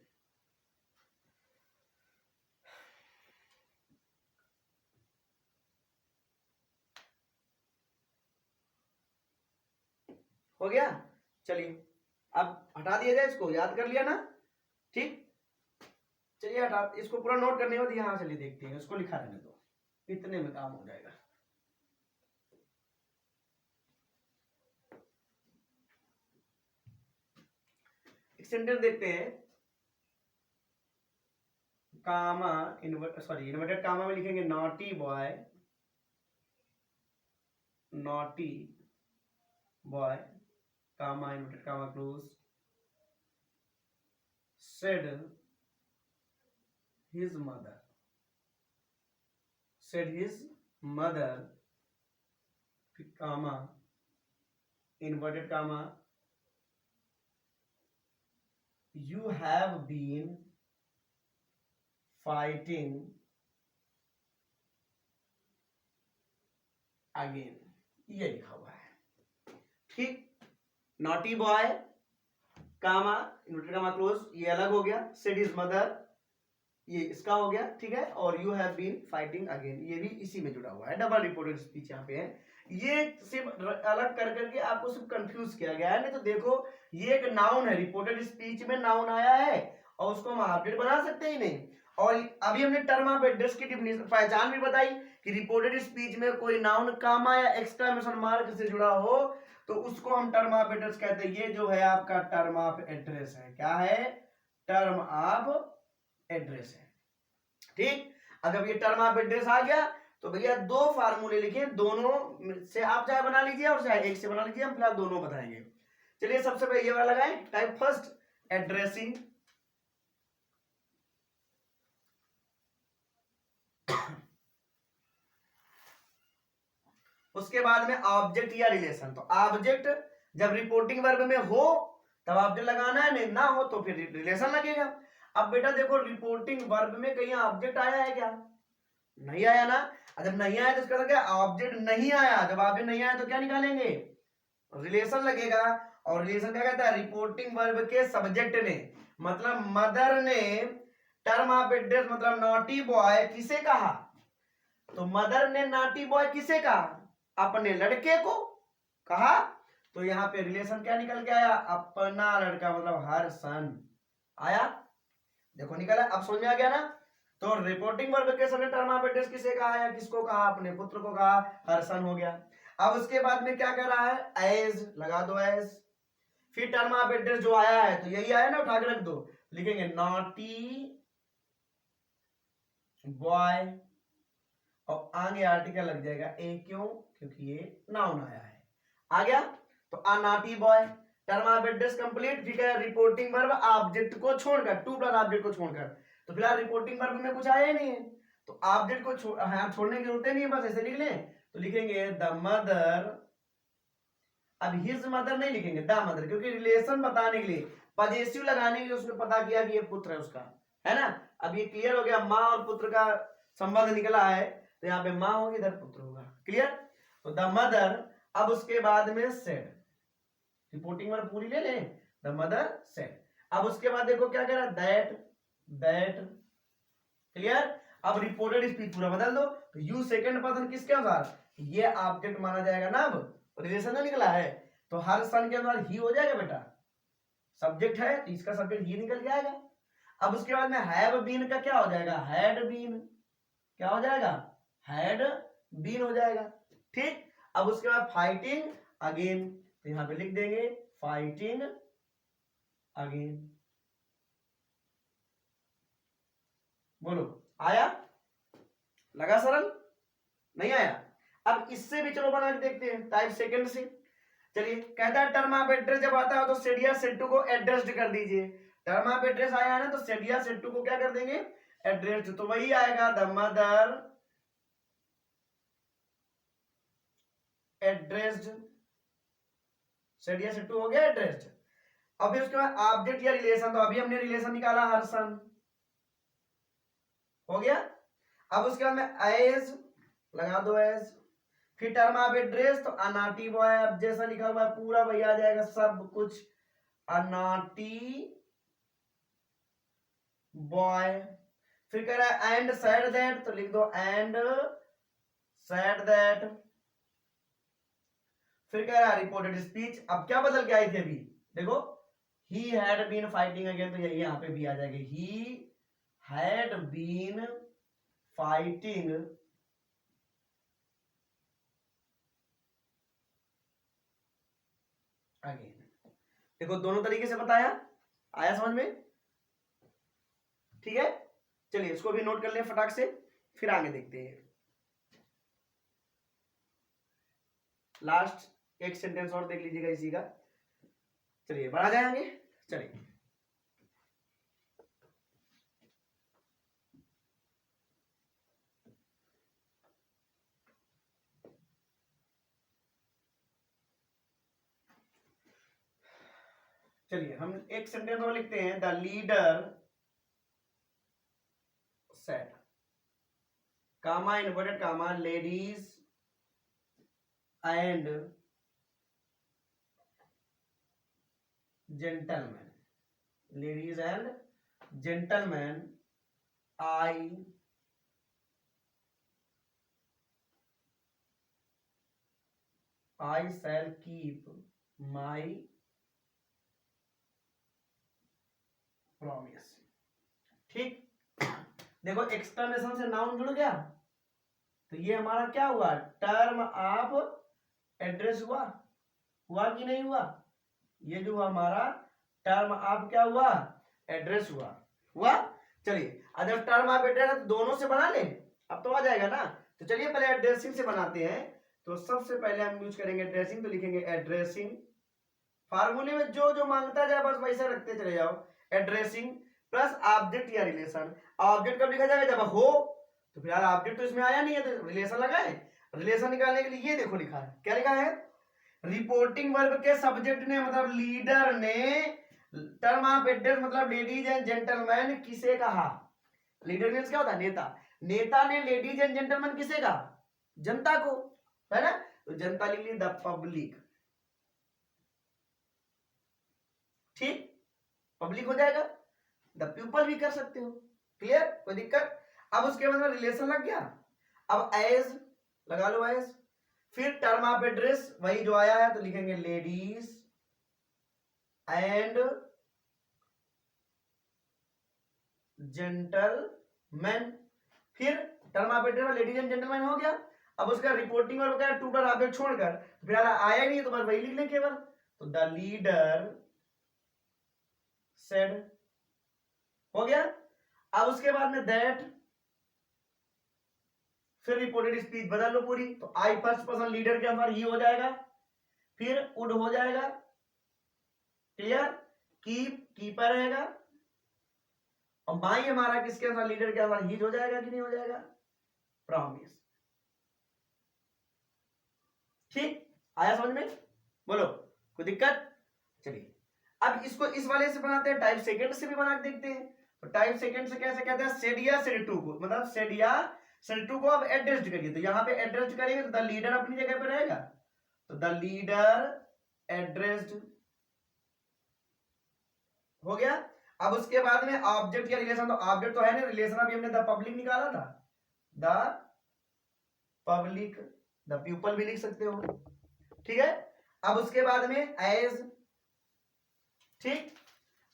हो गया, चलिए अब हटा दिया जाए इसको, याद कर लिया ना, ठीक। चलिए हटा, इसको पूरा नोट करने के बाद यहां चलिए देखते हैं, इसको लिखा रहने दो, इतने में काम हो जाएगा। एक सेंटेंस देखते हैं, कामा इन्वर्टेड कामा में लिखेंगे naughty boy, naughty boy comma inverted comma close said his mother, said his mother, comma inverted comma, you have been fighting again, ये लिखा हुआ है, ठीक। Naughty boy comma inverted comma close, ये अलग हो गया। सेड हिज मदर, ये इसका हो गया, ठीक है। और you have been fighting again, ये भी इसी में जुड़ा हुआ है, डबल रिपोर्टेड स्पीच यहाँ पे है। ये सिर्फ अलग कर करके आपको सिर्फ कंफ्यूज किया गया है, नहीं तो देखो ये एक नाउन है, रिपोर्टेड स्पीच में नाउन आया है और उसको हम ऑब्जेक्ट बना सकते ही नहीं। और अभी हमने टर्म ऑफ एड्रेस की डिफिनेशन पहचान भी बताई कि रिपोर्टेड स्पीच में कोई नाउन कामा या एक्सक्लेमेशन मार्क से जुड़ा हो तो उसको हम टर्म ऑफ एड्रेस कहते हैं। ये जो है आपका टर्म ऑफ एड्रेस है, क्या है, टर्म ऑफ एड्रेस है, ठीक। अगर ये टर्म ऑफ एड्रेस आ गया तो भैया दो फार्मूले लिखे, दोनों से आप चाहे बना लीजिए और चाहे एक से बना लीजिए, हम फिलहाल दोनों बताएंगे। चलिए सबसे पहले ये वाला लगाएं, टाइप फर्स्ट एड्रेसिंग, उसके बाद में ऑब्जेक्ट या रिलेशन। तो ऑब्जेक्ट जब रिपोर्टिंग वर्ब में हो तब ऑब्जेक्ट लगाना है, नहीं ना हो तो फिर रिलेशन लगेगा। अब बेटा देखो रिपोर्टिंग वर्ब में कहीं ऑब्जेक्ट आया है क्या, नहीं आया ना। जब नहीं आया तो इसका मतलब क्या, ऑब्जेक्ट नहीं आया। जब ऑब्जेक्ट नहीं आया तो क्या निकालेंगे, रिलेशन लगेगा। और रिलेशन क्या कहता है, रिपोर्टिंग वर्ब के सब्जेक्ट ने, मतलब मदर ने टर्म ऑफ एड्रेस मतलब नॉटी बॉय किसे कहा, तो मदर ने नॉटी बॉय किसे कहा, अपने लड़के को कहा, तो यहाँ पे रिलेशन क्या निकल के आया, अपना लड़का मतलब हर सन आया, देखो निकला। अब समझ में आ गया ना, तो रिपोर्टिंग वर्ब के समय टर्म ऑफ एड्रेस किसे कहा या किसको कहा, अपने पुत्र को कहा, हर सन हो गया। अब उसके बाद में क्या कर रहा है, एज लगा दो एज, फिर टर्म ऑफ एड्रेस जो आया है तो यही आया ना, उठा के रख दो, लिखेंगे नॉटी बॉय और आगे आर्टिकल लग जाएगा ए, क्यों, क्योंकि ये नाउन आया है, आ गया। तो अ naughty boy, term of address complete, ठीक है। रिपोर्टिंग वर्ब ऑब्जेक्ट को छोड़कर, टू प्लस ऑब्जेक्ट को छोड़कर, तो फिलहाल रिपोर्टिंग वर्ब में कुछ आया ही नहीं है, तो ऑब्जेक्ट को छोड़ने की जरूरत नहीं है, बस ऐसे लिख लें, तो लिखेंगे द मदर, अब हिज मदर नहीं लिखेंगे, द मदर, क्योंकि रिलेशन बताने के लिए, पजेसिव लगाने के लिए उसने पता किया कि ये पुत्र है उसका, है ना। अब ये क्लियर हो गया, माँ और पुत्र का संबंध निकला है, तो यहाँ पे माँ होगी, इधर पुत्र होगा, क्लियर। तो द मदर, अब उसके बाद में सेड, रिपोर्टिंग वर्ब पूरी ले लें, द मदर सेड। अब उसके बाद देखो क्या कह रहा है, दैट, क्लियर। अब रिपोर्टेड स्पीच पूरा बदल दो, तो यू सेकंड पर्सन किसके अनुसार, ये ऑब्जेक्ट माना जाएगा ना, अब रिलेशन तो निकला है, तो हर सन के अनुसार ही हो जाएगा बेटा, सब्जेक्ट है तो इसका सब्जेक्ट ही निकल के आएगा। अब उसके बाद में हैव बीन का क्या हो जाएगा, हैड बीन, क्या हो जाएगा, हैड बीन हो जाएगा, ठीक। अब उसके बाद फाइटिंग अगेन, तो यहां पे लिख देंगे फाइटिंग अगेन, बोलो आया, लगा सरल, नहीं आया। अब इससे भी चलो बना के देखते हैं, टाइप सेकंड से, चलिए। कहता है टर्म ऑफ एड्रेस जब आता है तो सेड या सेड टू को एड्रेस्ड कर दीजिए, टर्म ऑफ एड्रेस आया है ना, तो सेड या सेड टू को क्या कर देंगे, एड्रेस्ड, तो वही आएगा द मदर एड्रेस्ड, सेड या सेड टू हो गया एड्रेस्ड। अभी उसके बाद ऑब्जेक्ट या रिलेशन, तो अभी हमने रिलेशन निकाला हर सन, हो गया। अब उसके बाद में एज लगा दो एज, फिर टर्म ऑफ एड्रेस, तो अनाटी बॉय, अब जैसा लिखा हुआ है पूरा वही आ जाएगा सब कुछ, अनाटी बॉय। फिर कह रहा है एंड सैड दैट, तो लिख दो एंड सैड दैट। फिर कह रहा है रिपोर्टेड स्पीच, अब क्या बदल के आई थी अभी, देखो he had been fighting again, तो यही यहां पे भी आ जाएगी, he had been fighting again. देखो दोनों तरीके से बताया, आया समझ में, ठीक है। चलिए इसको भी नोट कर ले फटाक से, फिर आगे देखते हैं। लास्ट एक सेंटेंस और देख लीजिएगा इसी का, चलिए बढ़ा जाएंगे, चलिए। चलिए हम एक सेंटेंस और लिखते हैं, the leader said, comma inverted comma, ladies and gentleman, ladies and gentleman, I shall keep my promise, ठीक। देखो एक्सक्लेमेशन से नाउन जुड़ गया, तो ये हमारा क्या हुआ, टर्म ऑफ एड्रेस हुआ, हुआ कि नहीं हुआ, ये जो हमारा टर्म ऑफ क्या हुआ, एड्रेस हुआ, हुआ। चलिए अगर टर्म ऑफ एड्रेस तो दोनों से बना ले, अब तो आ जाएगा ना, तो चलिए पहले एड्रेसिंग से बनाते हैं। तो सबसे पहले हम यूज करेंगे एड्रेसिंग, तो लिखेंगे एड्रेसिंग, फार्मूले में जो जो मांगता जाए बस वैसा रखते चले जाओ, एड्रेसिंग प्लस ऑब्जेक्ट या रिलेशन। ऑब्जेक्ट कब लिखा जाएगा, जब हो, तो फिलहाल ऑब्जेक्ट तो इसमें आया नहीं है, तो रिलेशन लगाए, रिलेशन निकालने के लिए ये देखो लिखा है, क्या लिखा है, रिपोर्टिंग वर्ब के सब्जेक्ट ने मतलब लीडर ने टर्म ऑफ एड्रेस मतलब लेडीज एंड जेंटलमैन किसे कहा, लीडर मींस क्या होता है, नेता, नेता ने लेडीज एंड जेंटलमैन किसे कहा, जनता को, है ना, तो जनता लिख ली द पब्लिक, ठीक, पब्लिक हो जाएगा, द पीपल भी कर सकते हो, क्लियर, कोई दिक्कत। अब उसके बाद में रिलेशन लग गया, अब एज लगा लो एज, फिर टर्म ऑफ एड्रेस वही जो आया है तो लिखेंगे लेडीज एंड जेंटलमैन, फिर term of address ladies and gentleman हो गया। अब उसका रिपोर्टिंग वर्ब क्या है, टू पर ऑब्जेक्ट छोड़कर, फिर आया नहीं तो बस वही लिख लें केवल, तो द लीडर सेड हो गया। अब उसके बाद में दैट, फिर रिपोर्टेड स्पीच बदल लो पूरी, तो आई फर्स्ट पर्सन लीडर के अंदर ही हो जाएगा, फिर वुड हो जाएगा, क्लियर, कीप कीपर रहेगा, और माई हमारा किसके अंदर लीडर के अंदर ही हो जाएगा कि नहीं हो जाएगा, प्रॉमिस। ठीक, आया समझ में, बोलो कोई दिक्कत। चलिए अब इसको इस वाले से बनाते हैं, टाइप सेकंड से भी बना के देखते हैं। तो टाइप सेकंड से कैसे कहते हैं, सेड या सेड टू को, मतलब सेड या सेड टू को अब एड्रेस्ड करिए, तो यहां पे एड्रेस्ड करेंगे तो द लीडर अपनी जगह पे रहेगा, तो द लीडर एड्रेस्ड हो गया। अब उसके बाद में ऑब्जेक्ट या रिलेशन, तो ऑब्जेक्ट तो है नहीं, रिलेशन अभी हमने द पब्लिक निकाला था, द पब्लिक, द पीपल भी लिख सकते हो, ठीक है। अब उसके बाद में एज, ठीक,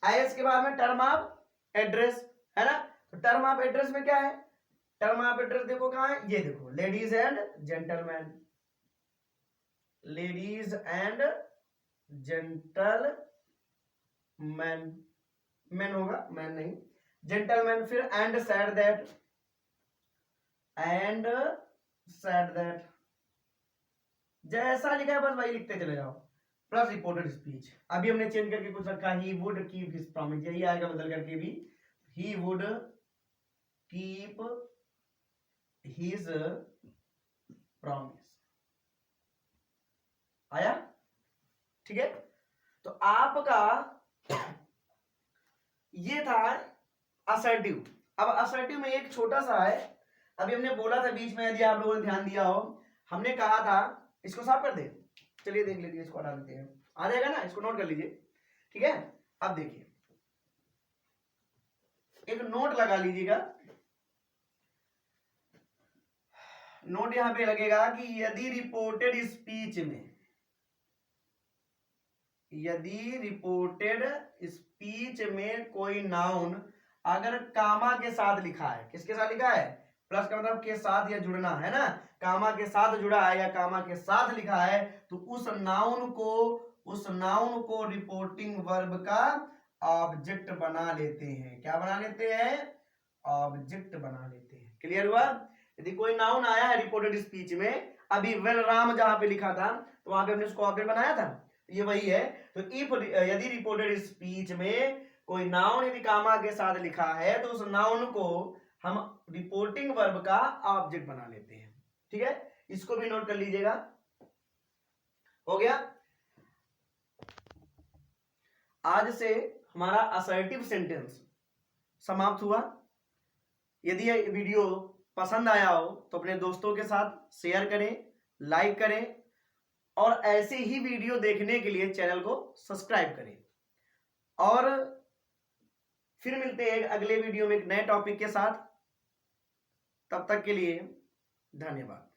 एज के बाद में टर्म ऑफ एड्रेस है ना, तो टर्म ऑफ एड्रेस में क्या है, टर्म ऑफ एड्रेस देखो कहां है, ये देखो ladies and gentleman, ladies and gentleman, man होगा, मैन नहीं, जेंटलमैन, फिर and said that, and said that, जैसा लिखा है बस वही लिखते चले जाओ, प्लस रिपोर्टेड स्पीच। अभी हमने चेंज करके कुछ रखा, he would keep his promise, यही आएगा बदल करके भी, he would keep his promise, आया, ठीक है। तो आपका ये था असर्टिव। अब असर्टिव में एक छोटा सा है, अभी हमने बोला था बीच में, यदि आप लोगों ने ध्यान दिया हो, हमने कहा था इसको साफ कर दे, चलिए देख लीजिए, इसको हटा देते हैं, आ जाएगा ना, इसको नोट कर लीजिए, ठीक है। अब देखिए एक नोट लगा लीजिएगा, नोट यहां पे लगेगा कि यदि रिपोर्टेड स्पीच में, यदि रिपोर्टेड स्पीच में कोई नाउन अगर कामा के साथ लिखा है, किसके साथ लिखा है, प्लस का मतलब के साथ या जुड़ना है ना, कामा के साथ जुड़ा है या कामा के साथ लिखा है, तो उस नाउन को रिपोर्टिंग वर्ब का ऑब्जेक्ट बना लेते हैं, क्या बना लेते हैं, ऑब्जेक्ट बना लेते हैं, क्लियर हुआ। यदि कोई नाउन आया है रिपोर्टेड स्पीच में, अभी वेल राम जहां पे लिखा था तो वहां पे हमने उसको ऑब्जेक्ट बनाया था, ये वही है। तो इफ यदि रिपोर्टेड स्पीच में कोई नाउन यदि कामा के साथ लिखा है तो उस नाउन को हम रिपोर्टिंग वर्ब का ऑब्जेक्ट बना लेते हैं, ठीक है, इसको भी नोट कर लीजिएगा, हो गया। आज से हमारा असर्टिव सेंटेंस समाप्त हुआ। यदि ये वीडियो पसंद आया हो तो अपने दोस्तों के साथ शेयर करें, लाइक करें, और ऐसे ही वीडियो देखने के लिए चैनल को सब्सक्राइब करें, और फिर मिलते हैं अगले वीडियो में एक नए टॉपिक के साथ, तब तक के लिए धन्यवाद।